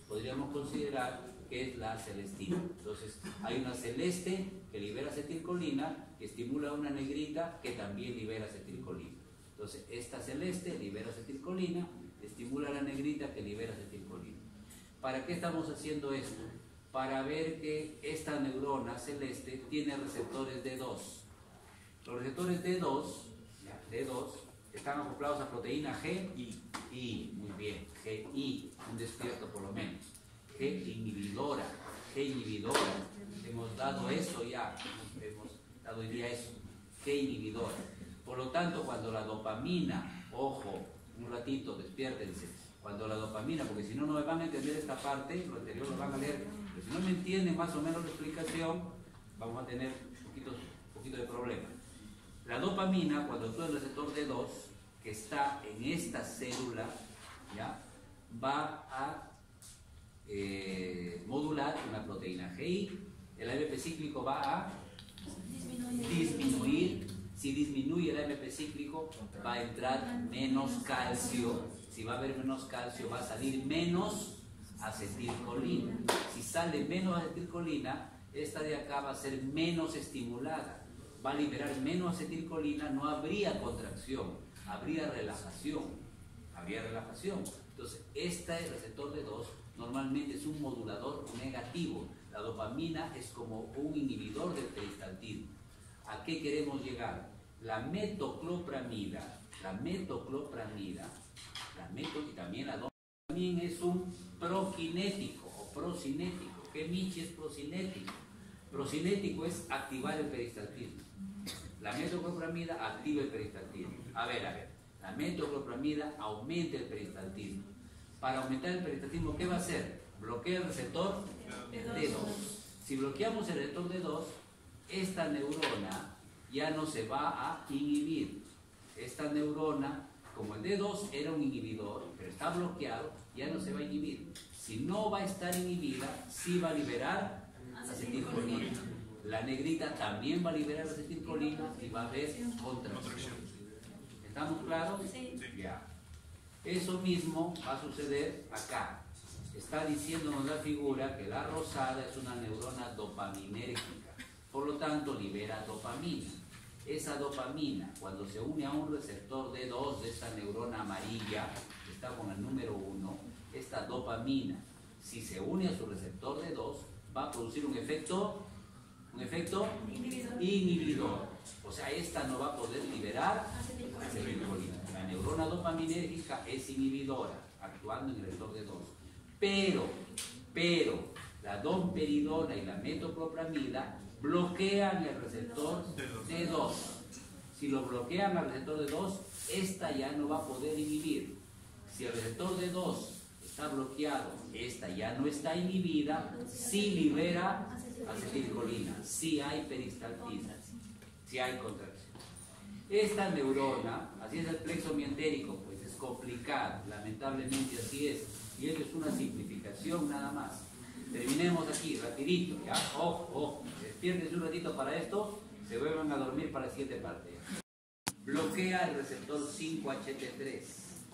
podríamos considerar que es la celestina. Entonces hay una celeste que libera acetilcolina, que estimula a una negrita que también libera acetilcolina. Entonces esta celeste libera acetilcolina, estimula a la negrita que libera acetilcolina. ¿Para qué estamos haciendo esto? Para ver que esta neurona celeste tiene receptores D2. Los receptores D2 están acoplados a proteína G y I, muy bien, GI, un despierto por lo menos. G inhibidora, hemos dado eso ya, hemos dado hoy día eso, G inhibidora. Por lo tanto, cuando la dopamina, ojo, un ratito, despiértense, cuando la dopamina, porque si no, no me van a entender esta parte, lo anterior lo van a leer, pero si no me entienden más o menos la explicación, vamos a tener un poquito de problema. La dopamina, cuando actúa el receptor D2, que está en esta célula, ¿ya? Va a modular una proteína GI, el AMP cíclico va a disminuir. Si disminuye el AMP cíclico, va a entrar menos calcio. Si va a haber menos calcio, va a salir menos acetilcolina. Si sale menos acetilcolina, esta de acá va a ser menos estimulada, va a liberar menos acetilcolina, no habría contracción, habría relajación. Entonces, este receptor D2 normalmente es un modulador negativo. La dopamina es como un inhibidor del peristaltismo. ¿A qué queremos llegar? La metoclopramida, y también la dopamina, también es un prokinético o procinético. ¿Qué Michi es procinético? Procinético es activar el peristaltismo. La metoclopramida activa el peristaltismo. A ver, la metoclopramida aumenta el peristaltismo. Para aumentar el peristaltismo, ¿qué va a hacer? Bloquea el receptor D2. Si bloqueamos el receptor D2, esta neurona ya no se va a inhibir. Esta neurona, como el D2 era un inhibidor, pero está bloqueado, ya no se va a inhibir. Si no va a estar inhibida, sí va a liberar acetilcolina. La negrita también va a liberar acetilcolina y va a haber contracción. ¿Estamos claros? Sí. Ya. Eso mismo va a suceder acá. Está diciéndonos la figura que la rosada es una neurona dopaminérgica. Por lo tanto, libera dopamina. Esa dopamina, cuando se une a un receptor D2 de esta neurona amarilla, que está con el número 1, esta dopamina, si se une a su receptor D2, va a producir un efecto inhibidor. O sea, esta no va a poder liberar acetilcolina. La neurona dopaminérgica es inhibidora, actuando en el receptor D2. Pero la domperidona y la metoclopramida bloquean el receptor D2. Si lo bloquean al receptor D2, esta ya no va a poder inhibir. Si el receptor D2 está bloqueado, esta ya no está inhibida, sí libera acetilcolina, sí hay peristaltina, sí hay contracción. Esta neurona, así es el plexo mientérico, pues es complicado, lamentablemente así es, y esto es una simplificación nada más. Terminemos aquí, rapidito, ¿ya? Ojo, despiértense un ratito para esto, se vuelvan a dormir para la siguiente parte. Bloquea el receptor 5-HT3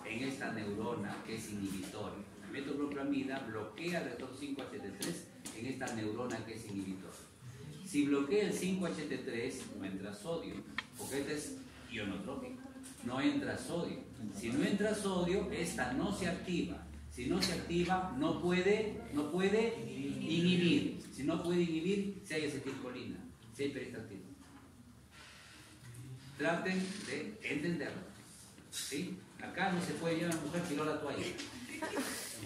en esta neurona que es inhibitora. La metoclopramida bloquea el receptor 5-HT3 en esta neurona que es inhibitora. Si bloquea el 5-HT3, no entra sodio, porque este es ionotrópico, no entra sodio. Si no entra sodio, esta no se activa. Si no se activa, no puede inhibir. Si no puede inhibir, si hay acetilcolina, si hay peristaltina. Traten de entenderlo. ¿Sí? Acá no se puede llevar a una mujer tiró la toalla.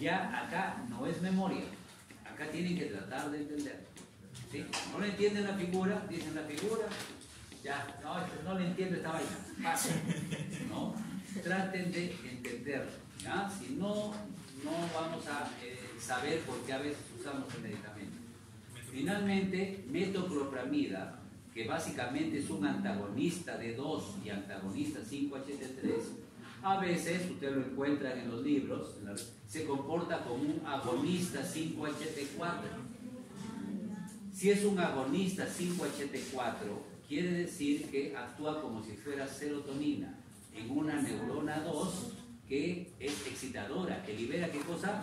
Ya acá no es memoria. Acá tienen que tratar de entenderlo. ¿Sí? No le entienden la figura, dicen la figura. Ya, no le entiendo esta vaina. ¿No? Traten de entenderlo. ¿Ya? Si no vamos a saber por qué a veces usamos el medicamento. Finalmente, metoclopramida, que básicamente es un antagonista de 2 y antagonista 5-HT3, a veces, usted lo encuentra en los libros, se comporta como un agonista 5-HT4. Si es un agonista 5-HT4, quiere decir que actúa como si fuera serotonina en una neurona 2 que es excitadora, que libera ¿qué cosa?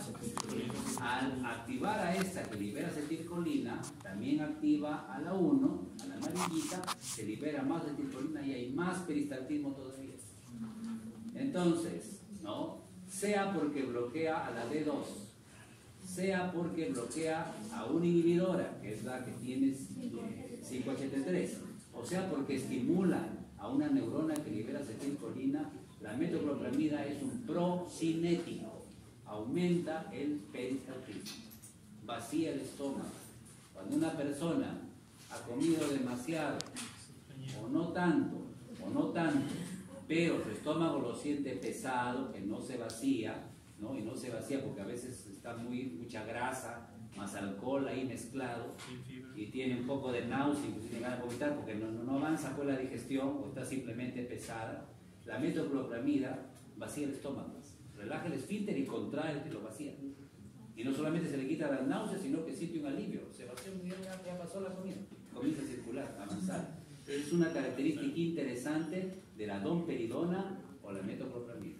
Al activar a esta que libera acetilcolina, también activa a la 1, a la amarillita, se libera más acetilcolina y hay más peristaltismo todavía. Entonces, ¿no? Sea porque bloquea a la D2, sea porque bloquea a una inhibidora, que es la que tiene 5-HT3, o sea porque estimula a una neurona que libera acetilcolina, la metoclopramida es un procinético, aumenta el peristaltismo, vacía el estómago. Cuando una persona ha comido demasiado, o no tanto, pero su estómago lo siente pesado, que no se vacía, ¿no? Y no se vacía porque a veces está mucha grasa, más alcohol ahí mezclado, y tiene un poco de náusea, inclusive ganas de vomitar porque no avanza con la digestión o está simplemente pesada. La metoclopramida vacía el estómago, relaja el esfínter y contrae el que lo vacía. Y no solamente se le quita la náusea, sino que siente un alivio. Se vació muy bien, ya pasó la comida. Comienza a circular, a avanzar. Es una característica interesante de la domperidona o la metoclopramida.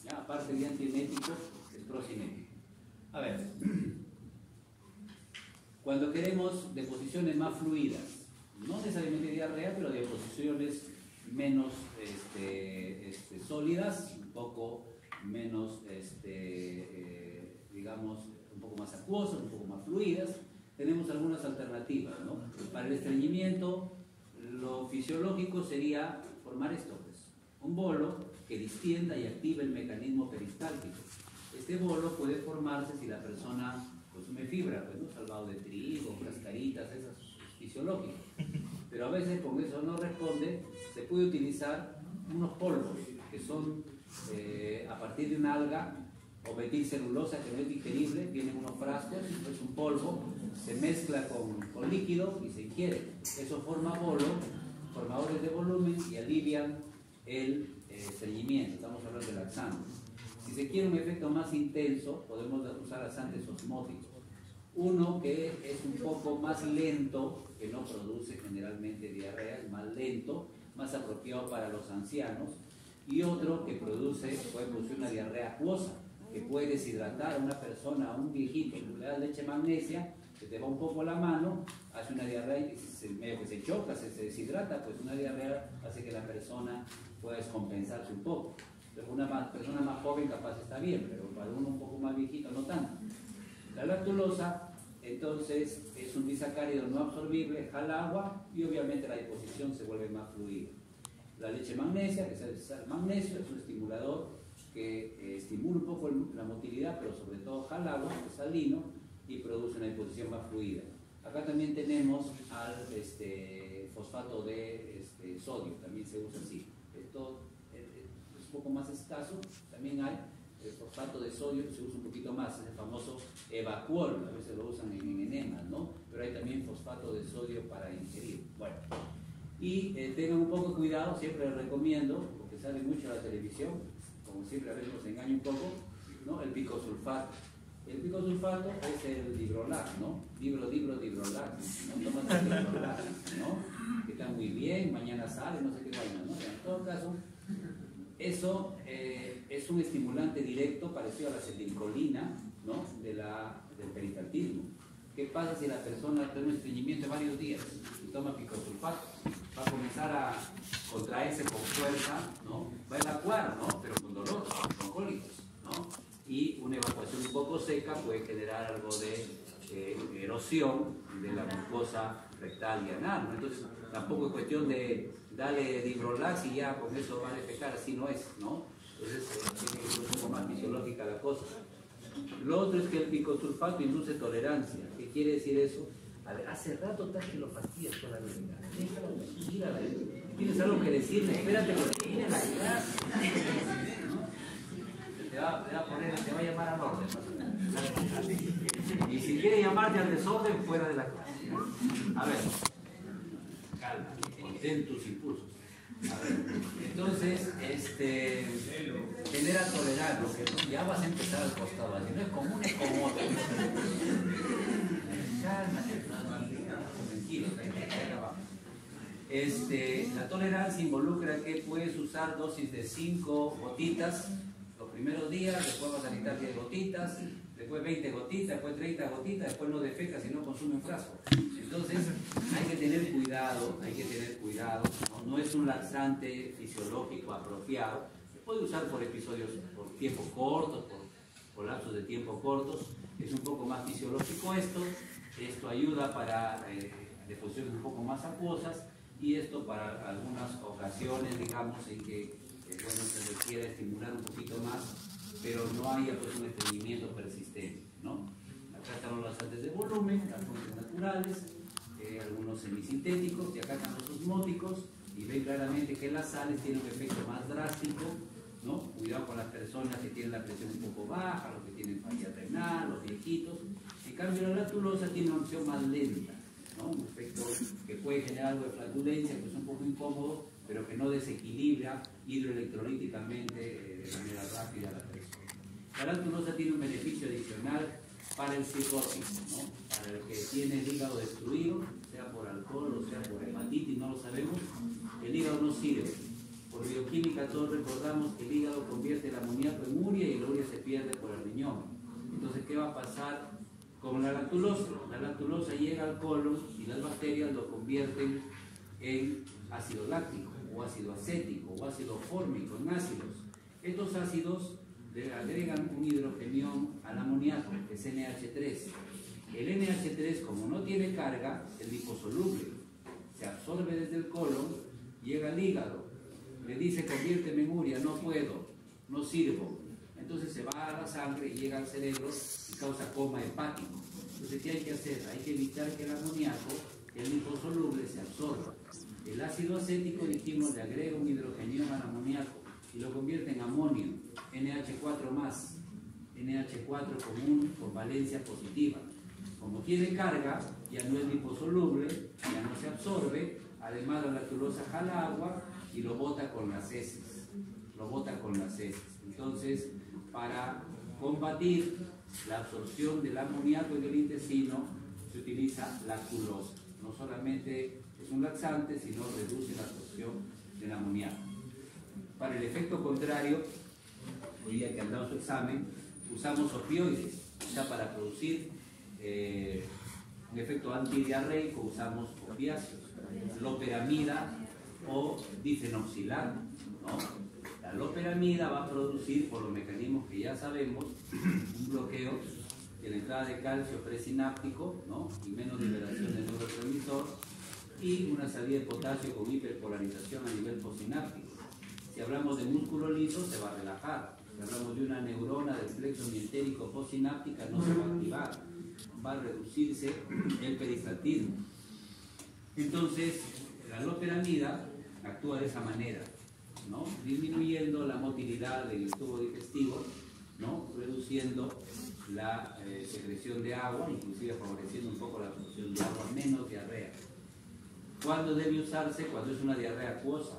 ¿Ya? Aparte de antiemético, es procinético. A ver, cuando queremos deposiciones más fluidas, no necesariamente diarrea, pero deposiciones menos sólidas, un poco menos, digamos, un poco más acuosas, un poco más fluidas, tenemos algunas alternativas, ¿no? Para el estreñimiento, lo fisiológico sería formar esto, pues, un bolo que distienda y active el mecanismo peristáltico. Este bolo puede formarse si la persona consume fibra, pues, ¿no? Salvado de trigo, cascaritas, esas fisiológicas. Pero a veces con eso no responde, se puede utilizar unos polvos que son a partir de una alga o metilcelulosa que no es digerible, vienen unos frascos, es un polvo, se mezcla con líquido y se ingiere. Eso forma bolo, formadores de volumen y alivian el estreñimiento, estamos hablando de laxantes. Si se quiere un efecto más intenso, podemos usar laxantes osmóticos. Uno que es un poco más lento, que no produce generalmente diarrea, es más lento, más apropiado para los ancianos, y otro que puede producir una diarrea acuosa, que puede deshidratar a una persona, a un viejito, le da leche magnesia se te va un poco la mano, hace una diarrea y medio que se choca, se deshidrata, pues una diarrea hace que la persona pueda descompensarse un poco. Entonces, una persona más joven capaz está bien, pero para uno un poco más viejito no tanto. La lactulosa, entonces, es un disacárido no absorbible, jala agua y obviamente la deposición se vuelve más fluida. La leche magnesia, que es el magnesio, es un estimulador que estimula un poco la motilidad, pero sobre todo jala agua, es salino, y produce una deposición más fluida. Acá también tenemos al fosfato de sodio, también se usa así. Esto es un poco más escaso, también hay el fosfato de sodio, se usa un poquito más, es el famoso evacuol, a veces lo usan en enemas, ¿no? Pero hay también fosfato de sodio para ingerir. Bueno, y tengan un poco de cuidado, siempre les recomiendo, porque sale mucho en la televisión, como siempre a veces nos engaña un poco, ¿no? El picosulfato. El picosulfato es el Dibrolac, ¿no? Dibrolac, ¿no? Tomas el Dibrolac, ¿no? Que está muy bien, mañana sale, no sé qué vaina, ¿no? En todo caso, eso es un estimulante directo parecido a la acetilcolina, ¿no? Del peristaltismo. ¿Qué pasa si la persona tiene un estreñimiento de varios días y toma picosulfato? Va a comenzar a contraerse con fuerza, ¿no? Va a evacuar, ¿no? Pero con dolor, con cólicos, ¿no? Y una evacuación un poco seca puede generar algo de erosión de la mucosa rectal y anal, ¿no? Entonces tampoco es cuestión de darle Dibrolax y ya con eso va a defecar, así no es, ¿no? Entonces tiene que ser un poco más fisiológica la cosa. Lo otro es que el picosulfato induce tolerancia. ¿Qué quiere decir eso? A ver, hace rato estás que lo fastidias toda la vida. Déjala, mírala. Tienes algo que decirle, espérate que termine la clase. Te va a llamar al orden. Y si quiere llamarte al desorden, fuera de la clase. A ver, calma, contén tus impulsos. A ver, entonces, genera tolerancia, que ya vas a empezar al costado, así no es común, es como otro. Cálmate, tranquilo, la tolerancia involucra que puedes usar dosis de 5 gotitas los primeros días, después vas a necesitar 10 gotitas, después 20 gotitas, después 30 gotitas, después no defecas y no consume un frasco. Entonces hay que tener cuidado, no es un laxante fisiológico apropiado, se puede usar por episodios, por tiempos cortos, por lapsos de tiempo cortos, es un poco más fisiológico esto ayuda para deposiciones un poco más acuosas y esto para algunas ocasiones, digamos, en que bueno, se requiere estimular un poquito más, pero no haya pues un estreñimiento persistente, ¿no? Acá están los laxantes de volumen, las fuentes naturales, algunos semisintéticos, y acá están los osmóticos, y ven claramente que las sales tienen un efecto más drástico, ¿no? Cuidado con las personas que tienen la presión un poco baja, los que tienen falla renal, los viejitos. En cambio la lactulosa tiene una opción más lenta, ¿no? Un efecto que puede generar algo de flatulencia, que es un poco incómodo, pero que no desequilibra hidroelectrolíticamente de manera rápida la presión. La lactulosa tiene un beneficio adicional para el cirrótico, ¿no? Para el que tiene el hígado destruido, sea por alcohol o sea por hepatitis, no lo sabemos, el hígado no sirve. Por bioquímica todos recordamos que el hígado convierte el amoníaco en urea y la urea se pierde por el riñón. Entonces, ¿qué va a pasar con la lactulosa? La lactulosa llega al colon y las bacterias lo convierten en ácido láctico o ácido acético o ácido fórmico, en ácidos. Estos ácidos le agregan un hidrogenión al amoníaco, que es NH3. El NH3, como no tiene carga, es liposoluble, se absorbe desde el colon, llega al hígado, le dice conviérteme en urea, no puedo, no sirvo. Entonces se va a la sangre y llega al cerebro y causa coma hepático. Entonces, ¿qué hay que hacer? Hay que evitar que el amoníaco, el liposoluble, se absorba. El ácido acético, dijimos, le agrega un hidrogenión al amoníaco y lo convierte en amonio, NH4+, NH4 común con valencia positiva. Como tiene carga, ya no es liposoluble, ya no se absorbe, además la lactulosa jala agua y lo bota con las heces. Entonces, para combatir la absorción del amoníaco en el intestino, se utiliza lactulosa. No solamente es un laxante, sino reduce la absorción del amoníaco. Para el efecto contrario, hoy día que han dado su examen, usamos opioides, o sea, para producir un efecto antidiarreico usamos opiáceos, loperamida o difenoxilato, ¿no? La loperamida va a producir, por los mecanismos que ya sabemos, un bloqueo de la entrada de calcio presináptico, ¿no? Y menos liberación del neurotransmisor, y una salida de potasio con hiperpolarización a nivel postsináptico. Si hablamos de músculo liso, se va a relajar. Si hablamos de una neurona del plexo mientérico postsináptica, no se va a activar, va a reducirse el peristaltismo. Entonces, la loperamida actúa de esa manera, ¿no? Disminuyendo la motilidad del tubo digestivo, ¿no? Reduciendo la secreción de agua, inclusive favoreciendo un poco la absorción de agua, menos diarrea. ¿Cuándo debe usarse? Cuando es una diarrea acuosa.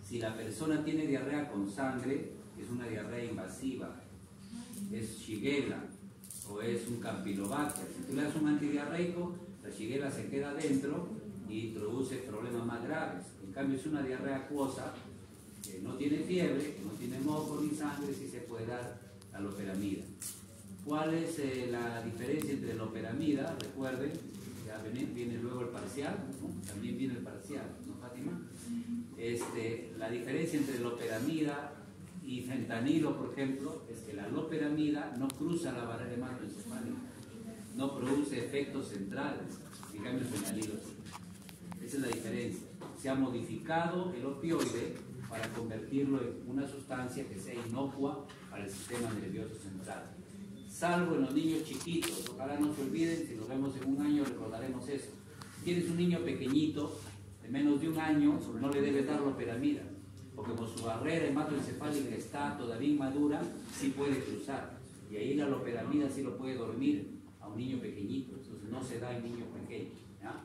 Si la persona tiene diarrea con sangre, es una diarrea invasiva, es Shigella o es un Campylobacter. Si tú le das un antidiarreico, la Shigella se queda dentro y introduce problemas más graves. En cambio, es una diarrea acuosa, que no tiene fiebre, que no tiene moco ni sangre, sí se puede dar la loperamida. ¿Cuál es la diferencia entre loperamida? Recuerden, ya viene luego el parcial, ¿no? También viene el parcial, ¿no, Fátima? La diferencia entre loperamida y fentanilo, por ejemplo, es que la loperamida no cruza la barrera hematoencefálica, no produce efectos centrales, en cambio el fentanilo sí. Esa es la diferencia. Se ha modificado el opioide para convertirlo en una sustancia que sea inocua para el sistema nervioso central. Salvo en los niños chiquitos, ojalá no se olviden, si nos vemos en un año recordaremos eso. Si tienes un niño pequeñito, de menos de un año, no le debes dar loperamida, porque como su barrera hematoencefálica está todavía inmadura, sí puede cruzar. Y ahí la loperamida sí lo puede dormir a un niño pequeñito, entonces no se da en niños pequeños. ¿Ya?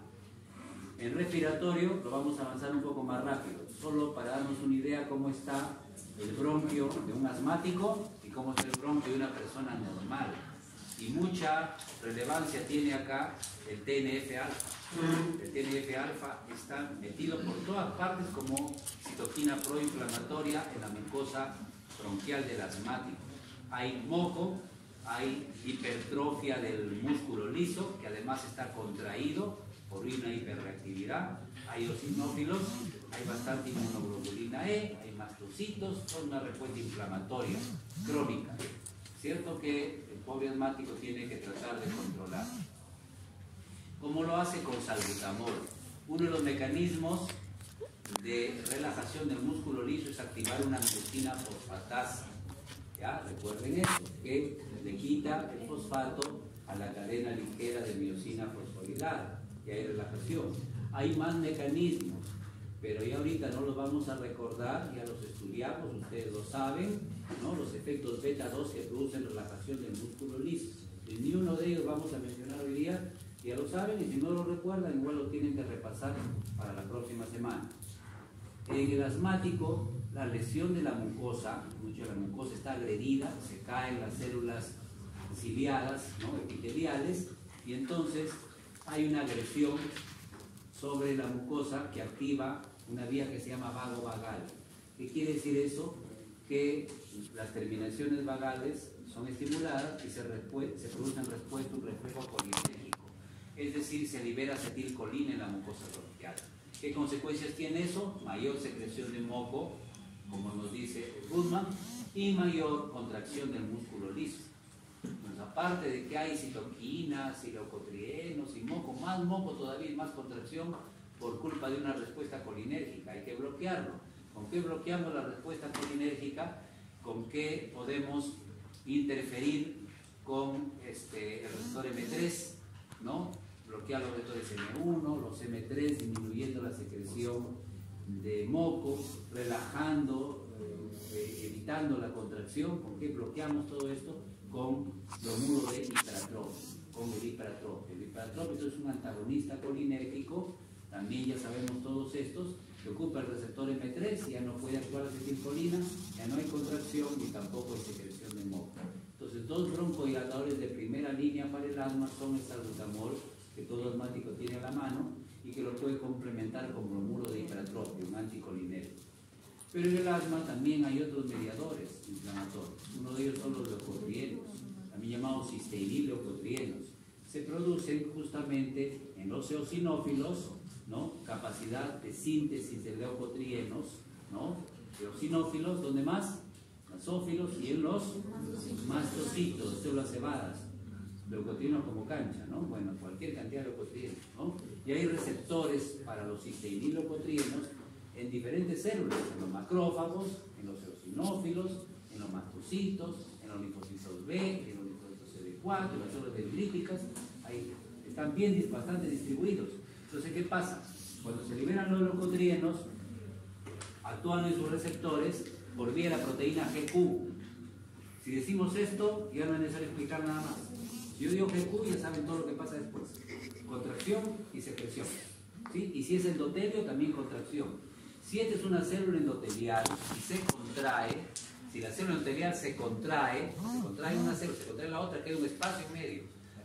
En respiratorio lo vamos a avanzar un poco más rápido, solo para darnos una idea cómo está el bronquio de un asmático y cómo está el bronquio de una persona normal. Y mucha relevancia tiene acá el TNF-alfa. El TNF-alfa está metido por todas partes como citoquina proinflamatoria en la mucosa bronquial del asmático. Hay moco, hay hipertrofia del músculo liso, que además está contraído por una hiperreactividad, hay eosinófilos, hay bastante inmunoglobulina E, hay mastocitos, son una respuesta inflamatoria crónica. Cierto que el pobre asmático tiene que tratar de controlar. ¿Cómo lo hace? Con salbutamol. Uno de los mecanismos de relajación del músculo liso es activar una miosina fosfatasa. ¿Ya? Recuerden eso, que le quita el fosfato a la cadena ligera de miosina fosforilada y hay relajación. Hay más mecanismos, pero ya ahorita no los vamos a recordar, ya los estudiamos, ustedes lo saben, ¿no? Los efectos beta-2 que producen relajación del músculo liso. Y ni uno de ellos vamos a mencionar hoy día, ya lo saben, y si no lo recuerdan, igual lo tienen que repasar para la próxima semana. En el asmático, la lesión de la mucosa, mucho de la mucosa está agredida, se caen las células ciliadas, ¿no? Epiteliales, y entonces hay una agresión sobre la mucosa que activa una vía que se llama vago vagal. ¿Qué quiere decir eso? Que las terminaciones vagales son estimuladas y se produce en respuesta un reflejo colinérgico. Es decir, se libera acetilcolina en la mucosa bronquial. ¿Qué consecuencias tiene eso? Mayor secreción de moco, como nos dice Goodman, y mayor contracción del músculo liso. Pues aparte de que hay citoquinas, leucotrienos y moco, más moco todavía y más contracción por culpa de una respuesta colinérgica. Hay que bloquearlo. ¿Con qué bloqueamos la respuesta colinérgica? ¿Con qué podemos interferir con el receptor M3? ¿No? Bloquear los receptores M1, los M3, disminuyendo la secreción de moco, relajando, evitando la contracción. ¿Con qué bloqueamos todo esto? Con bromuro de hipertrofia, con el hipertrofia. El hipertrofia es un antagonista colinérgico, también ya sabemos todos estos, que ocupa el receptor M3, ya no puede actuar acetilcolina, ya no hay contracción ni tampoco hay secreción de moco. Entonces, dos broncodilatadores de primera línea para el asma son el salbutamol, que todo asmático tiene a la mano, y que lo puede complementar con bromuro de hipertrofia, un anticolinérico. Pero en el asma también hay otros mediadores inflamatorios. Uno de ellos son los leucotrienos, también llamados cisteinil leucotrienos. se producen justamente en los eosinófilos, ¿no? Capacidad de síntesis de leucotrienos, ¿no? Eosinófilos, ¿dónde más? Basófilos, y en los mastocitos, células cebadas, leucotrienos como cancha, ¿no? Bueno, cualquier cantidad de leucotrienos, ¿no? Y hay receptores para los cisteinileucotrienos en diferentes células, en los macrófagos, en los eosinófilos, en los mastocitos, en los linfocitos B, en los linfocitos CD4, en las células dendríticas, ahí están bastante distribuidos. Entonces, ¿qué pasa? Cuando se liberan los leucotrienos, actúan en sus receptores por vía de la proteína GQ. Si decimos esto, ya no es necesario explicar nada más. Si yo digo GQ, ya saben todo lo que pasa después. Contracción y secreción, ¿sí? Y si es endotelio, también contracción. Si esta es una célula endotelial y se contrae, si la célula endotelial se contrae una célula, se contrae la otra, queda un espacio en medio.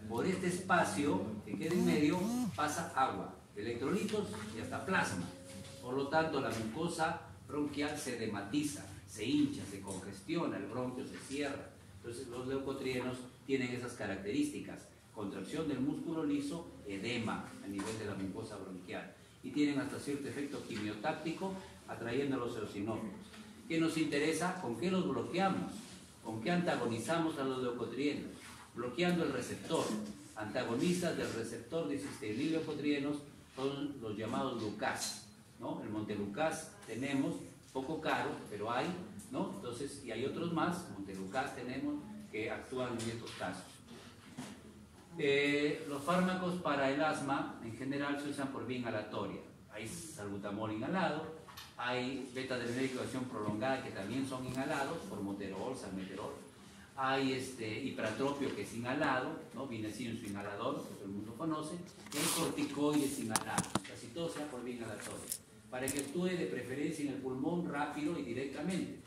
Por este espacio que queda en medio pasa agua, electrolitos y hasta plasma. Por lo tanto, la mucosa bronquial se dematiza, se hincha, se congestiona, el bronquio se cierra. Entonces los leucotrienos tienen esas características: contracción del músculo liso, edema a nivel de la mucosa bronquial, y tienen hasta cierto efecto quimiotáctico atrayendo a los eosinófilos. ¿Qué nos interesa? ¿Con qué los bloqueamos? ¿Con qué antagonizamos a los leucotrienos? Bloqueando el receptor. Antagonistas del receptor de cisteinileucotrienos son los llamados Lucas, ¿no? El Montelukast tenemos, poco caro, pero hay, ¿no? Entonces, y hay otros más, Montelukast tenemos, que actúan en estos casos. Los fármacos para el asma en general se usan por vía inhalatoria. Hay salbutamol inhalado, hay beta-adrenérgico de acción prolongada que también son inhalados, formoterol, salmeterol. Hay ipratropio que es inhalado, ¿no? Vinecino su inhalador, que todo el mundo conoce, y hay corticoides inhalados, casi todo sea por vía inhalatoria, para que actúe de preferencia en el pulmón rápido y directamente.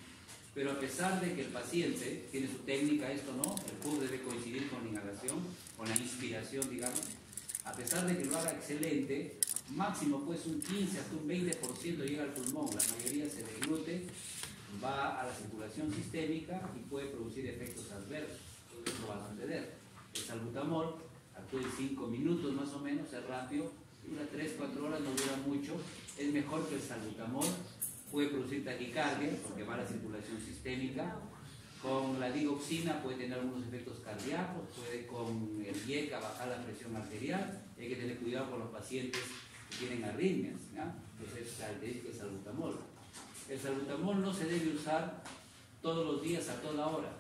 Pero a pesar de que el paciente tiene su técnica, esto no, el PUB debe coincidir con la inhalación, con la inspiración, digamos, a pesar de que lo haga excelente, máximo pues un 15 hasta un 20% llega al pulmón, la mayoría se deglute, va a la circulación sistémica y puede producir efectos adversos. Eso va a suceder. El salbutamol actúa en 5 minutos más o menos, es rápido, dura 3-4 horas, no dura mucho, es mejor que el salbutamol. Puede producir taquicardia porque va a la circulación sistémica. Con la digoxina puede tener algunos efectos cardíacos, puede con el IECA bajar la presión arterial. Hay que tener cuidado con los pacientes que tienen arritmias, ¿ya? Entonces es característico el salbutamol. El salbutamol no se debe usar todos los días a toda hora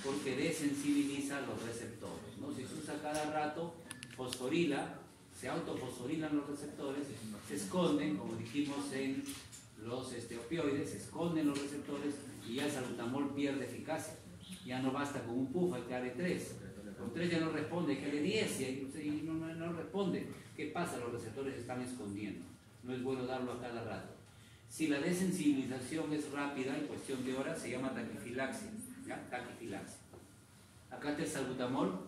porque desensibiliza los receptores, ¿no? Si se usa cada rato, fosforila, se autofosforilan los receptores, se esconden, como dijimos en los opioides, se esconden los receptores y ya el salbutamol pierde eficacia. Ya no basta con un puff, hay que darle 3. Con 3 ya no responde, hay que darle 10 y no responde. ¿Qué pasa? Los receptores se están escondiendo. No es bueno darlo a cada rato. Si la desensibilización es rápida, en cuestión de horas, se llama taquifilaxia. ¿Ya? Taquifilaxia. Acá el salbutamol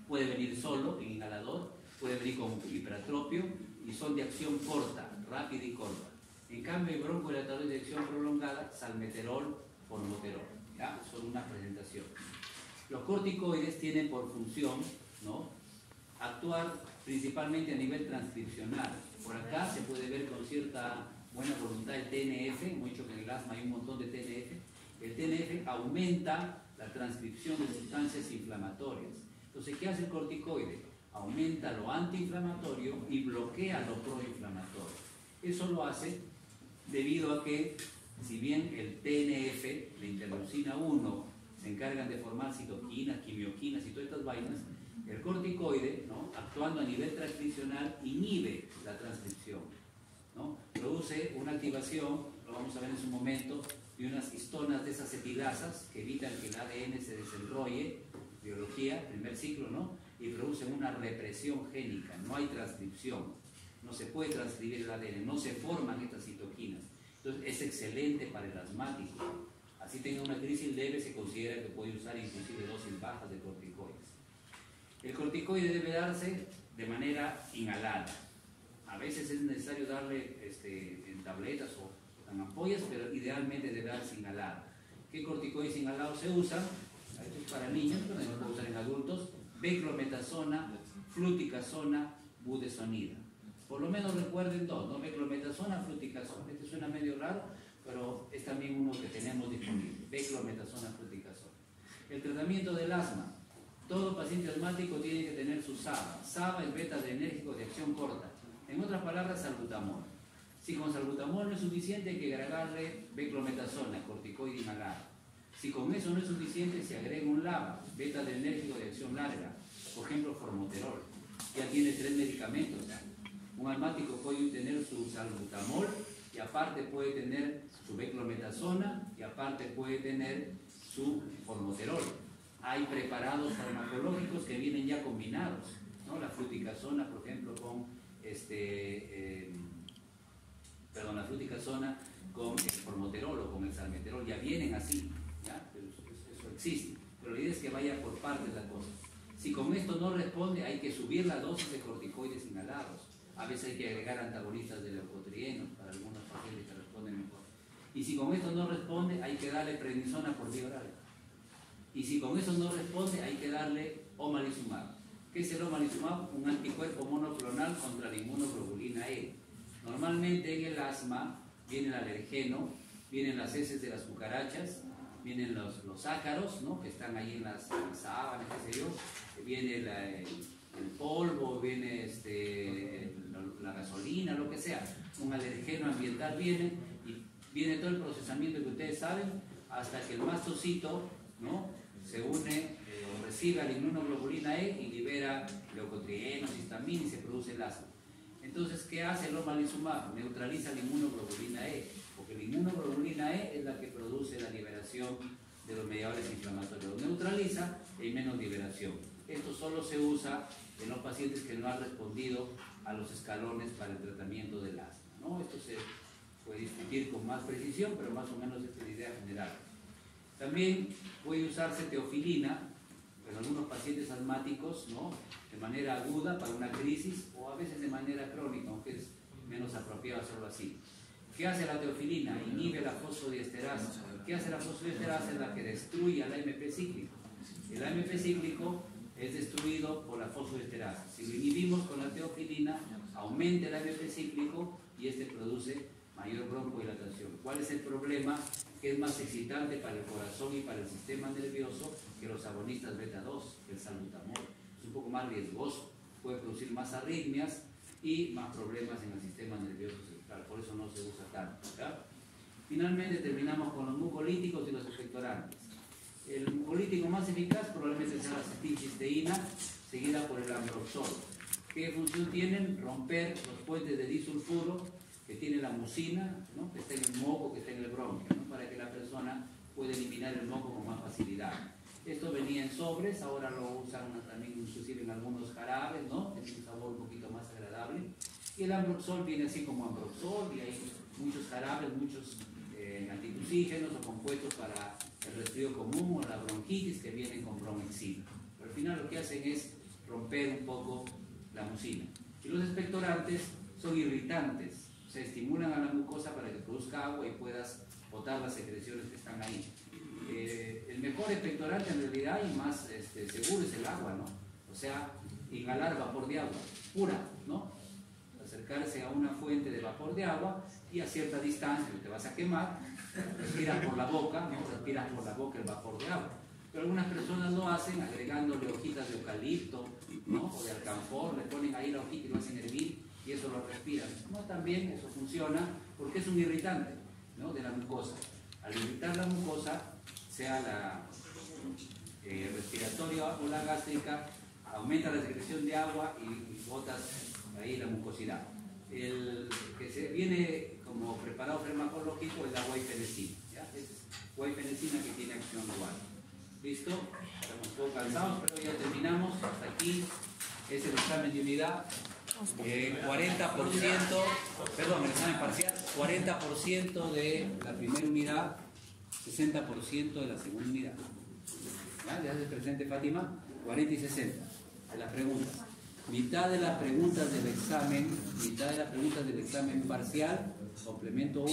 puede venir solo, en inhalador, puede venir con ipratropio y son de acción corta, rápida y corta. En cambio, el broncodilatador de acción prolongada, salmeterol, formoterol, ¿ya? Son una presentación. Los corticoides tienen por función, ¿no?, actuar principalmente a nivel transcripcional. Por acá se puede ver con cierta buena voluntad el TNF, hemos dicho que en el asma hay un montón de TNF. El TNF aumenta la transcripción de sustancias inflamatorias. Entonces, ¿qué hace el corticoide? Aumenta lo antiinflamatorio y bloquea lo proinflamatorio. Eso lo hace debido a que, si bien el TNF, la interleucina 1, se encargan de formar citoquinas, quimioquinas y todas estas vainas, el corticoide, ¿no?, actuando a nivel transcripcional, inhibe la transcripción, ¿no? Produce una activación, lo vamos a ver en su momento, de unas histonas desacetilasas que evitan que el ADN se desenrolle, biología, primer ciclo, ¿no? Y producen una represión génica, no hay transcripción. No se puede transcribir el ADN, no se forman estas citoquinas. Entonces es excelente para el asmático. Así tenga una crisis leve, se considera que puede usar inclusive dosis bajas de corticoides. El corticoide debe darse de manera inhalada. A veces es necesario darle en tabletas o en ampollas, pero idealmente debe darse inhalada. ¿Qué corticoides inhalados se usan? Esto es para niños, pero no se puede usar en adultos. beclometasona, fluticasona, budesonida. Por lo menos recuerden dos, ¿no? Beclometasona, fluticasona. Este suena medio raro, pero es también uno que tenemos disponible. Beclometasona, fluticasona. El tratamiento del asma. Todo paciente asmático tiene que tener su SABA. SABA es beta-adrenérgico de acción corta. En otras palabras, salbutamol. Si con salbutamol no es suficiente, hay que agregarle beclometasona, corticoide inhalado. Si con eso no es suficiente, se agrega un LABA, beta-adrenérgico de acción larga. Por ejemplo, formoterol. Ya tiene 3 medicamentos. Un asmático puede tener su salbutamol y aparte puede tener su beclometasona y aparte puede tener su formoterol. Hay preparados farmacológicos que vienen ya combinados, ¿no? La fluticasona, por ejemplo, con la fluticasona con el formoterol o con el salmeterol, ya vienen así, ¿ya? Eso existe, pero la idea es que vaya por partes la cosa. Si con esto no responde, hay que subir la dosis de corticoides inhalados. A veces hay que agregar antagonistas de leucotrienos para algunos pacientes que responden mejor. Y si con esto no responde, hay que darle prednisona por vía oral. Y si con eso no responde, hay que darle omalizumab. ¿Qué es el omalizumab? Un anticuerpo monoclonal contra la inmunoglobulina E. Normalmente en el asma viene el alergeno, vienen las heces de las cucarachas, vienen los ácaros, ¿no? Que están ahí en las sábanas, qué sé yo, viene el polvo, viene la gasolina, lo que sea, un alergeno ambiental viene y viene todo el procesamiento que ustedes saben hasta que el mastocito, ¿no? Se une o recibe a la inmunoglobulina E y libera leucotrienos, histamina y se produce el asma. Entonces, ¿qué hace el omalizumab? Neutraliza la inmunoglobulina E, porque la inmunoglobulina E es la que produce la liberación de los mediadores inflamatorios. Neutraliza y hay menos liberación. Esto solo se usa en los pacientes que no han respondido a los escalones para el tratamiento del asma, ¿no? Esto se puede discutir con más precisión, pero más o menos esta es la idea general. También puede usarse teofilina en algunos pacientes asmáticos, ¿no? De manera aguda para una crisis o a veces de manera crónica, aunque es menos apropiado hacerlo así. ¿Qué hace la teofilina? Inhibe la fosfodiesterasa. ¿Qué hace la fosfodiesterasa? Es la que destruye al AMP cíclico. El AMP cíclico es destruido por la fosfodiesterasa. Si lo inhibimos con la teofilina, aumenta el AMP cíclico y este produce mayor broncodilatación. ¿Cuál es el problema? Que es más excitante para el corazón y para el sistema nervioso que los agonistas beta-2, el salbutamol. Es un poco más riesgoso, puede producir más arritmias y más problemas en el sistema nervioso central, por eso no se usa tanto, ¿ya? Finalmente terminamos con los mucolíticos y los expectorantes. El mucolítico más eficaz probablemente sea la acetilcisteína, seguida por el ambroxol. ¿Qué función tienen? Romper los puentes de disulfuro que tiene la mucina, ¿no? Que está en el moco, que está en el bronquio, ¿no? Para que la persona pueda eliminar el moco con más facilidad. Esto venía en sobres, ahora lo usan también inclusive en algunos jarabes, ¿no? Tiene un sabor un poquito más agradable. Y el ambroxol viene así como ambroxol y hay muchos jarabes, muchos antitusígenos o compuestos para el resfrío común o la bronquitis que vienen con bromhexina. Pero al final lo que hacen es romper un poco la mucina. Y los expectorantes son irritantes, se estimulan a la mucosa para que produzca agua y puedas botar las secreciones que están ahí. El mejor expectorante en realidad y más seguro es el agua, ¿no? O sea, inhalar vapor de agua pura, ¿no? Acercarse a una fuente de vapor de agua y a cierta distancia, te vas a quemar, respiras por la boca, ¿no? Respiras por la boca el vapor de agua. Pero algunas personas lo hacen agregándole hojitas de eucalipto, ¿no? O de alcanfor, le ponen ahí la hojita y lo hacen hervir y eso lo respiran. No, también eso funciona porque es un irritante, ¿no? De la mucosa. Al irritar la mucosa, sea la respiratoria o la gástrica, aumenta la secreción de agua y botas ahí la mucosidad. El que se viene como preparado farmacológico es la guaifenencina, ¿ya? Es guaifenencina que tiene acción igual. ¿Listo? Estamos un poco cansados, pero ya terminamos. Hasta aquí es el examen de unidad. 40%, perdón, el examen parcial, 40% de la primera unidad, 60% de la segunda unidad. ¿Ya? ¿Le haces presente, Fátima? 40 y 60 de las preguntas. Mitad de las preguntas del examen parcial, complemento 1.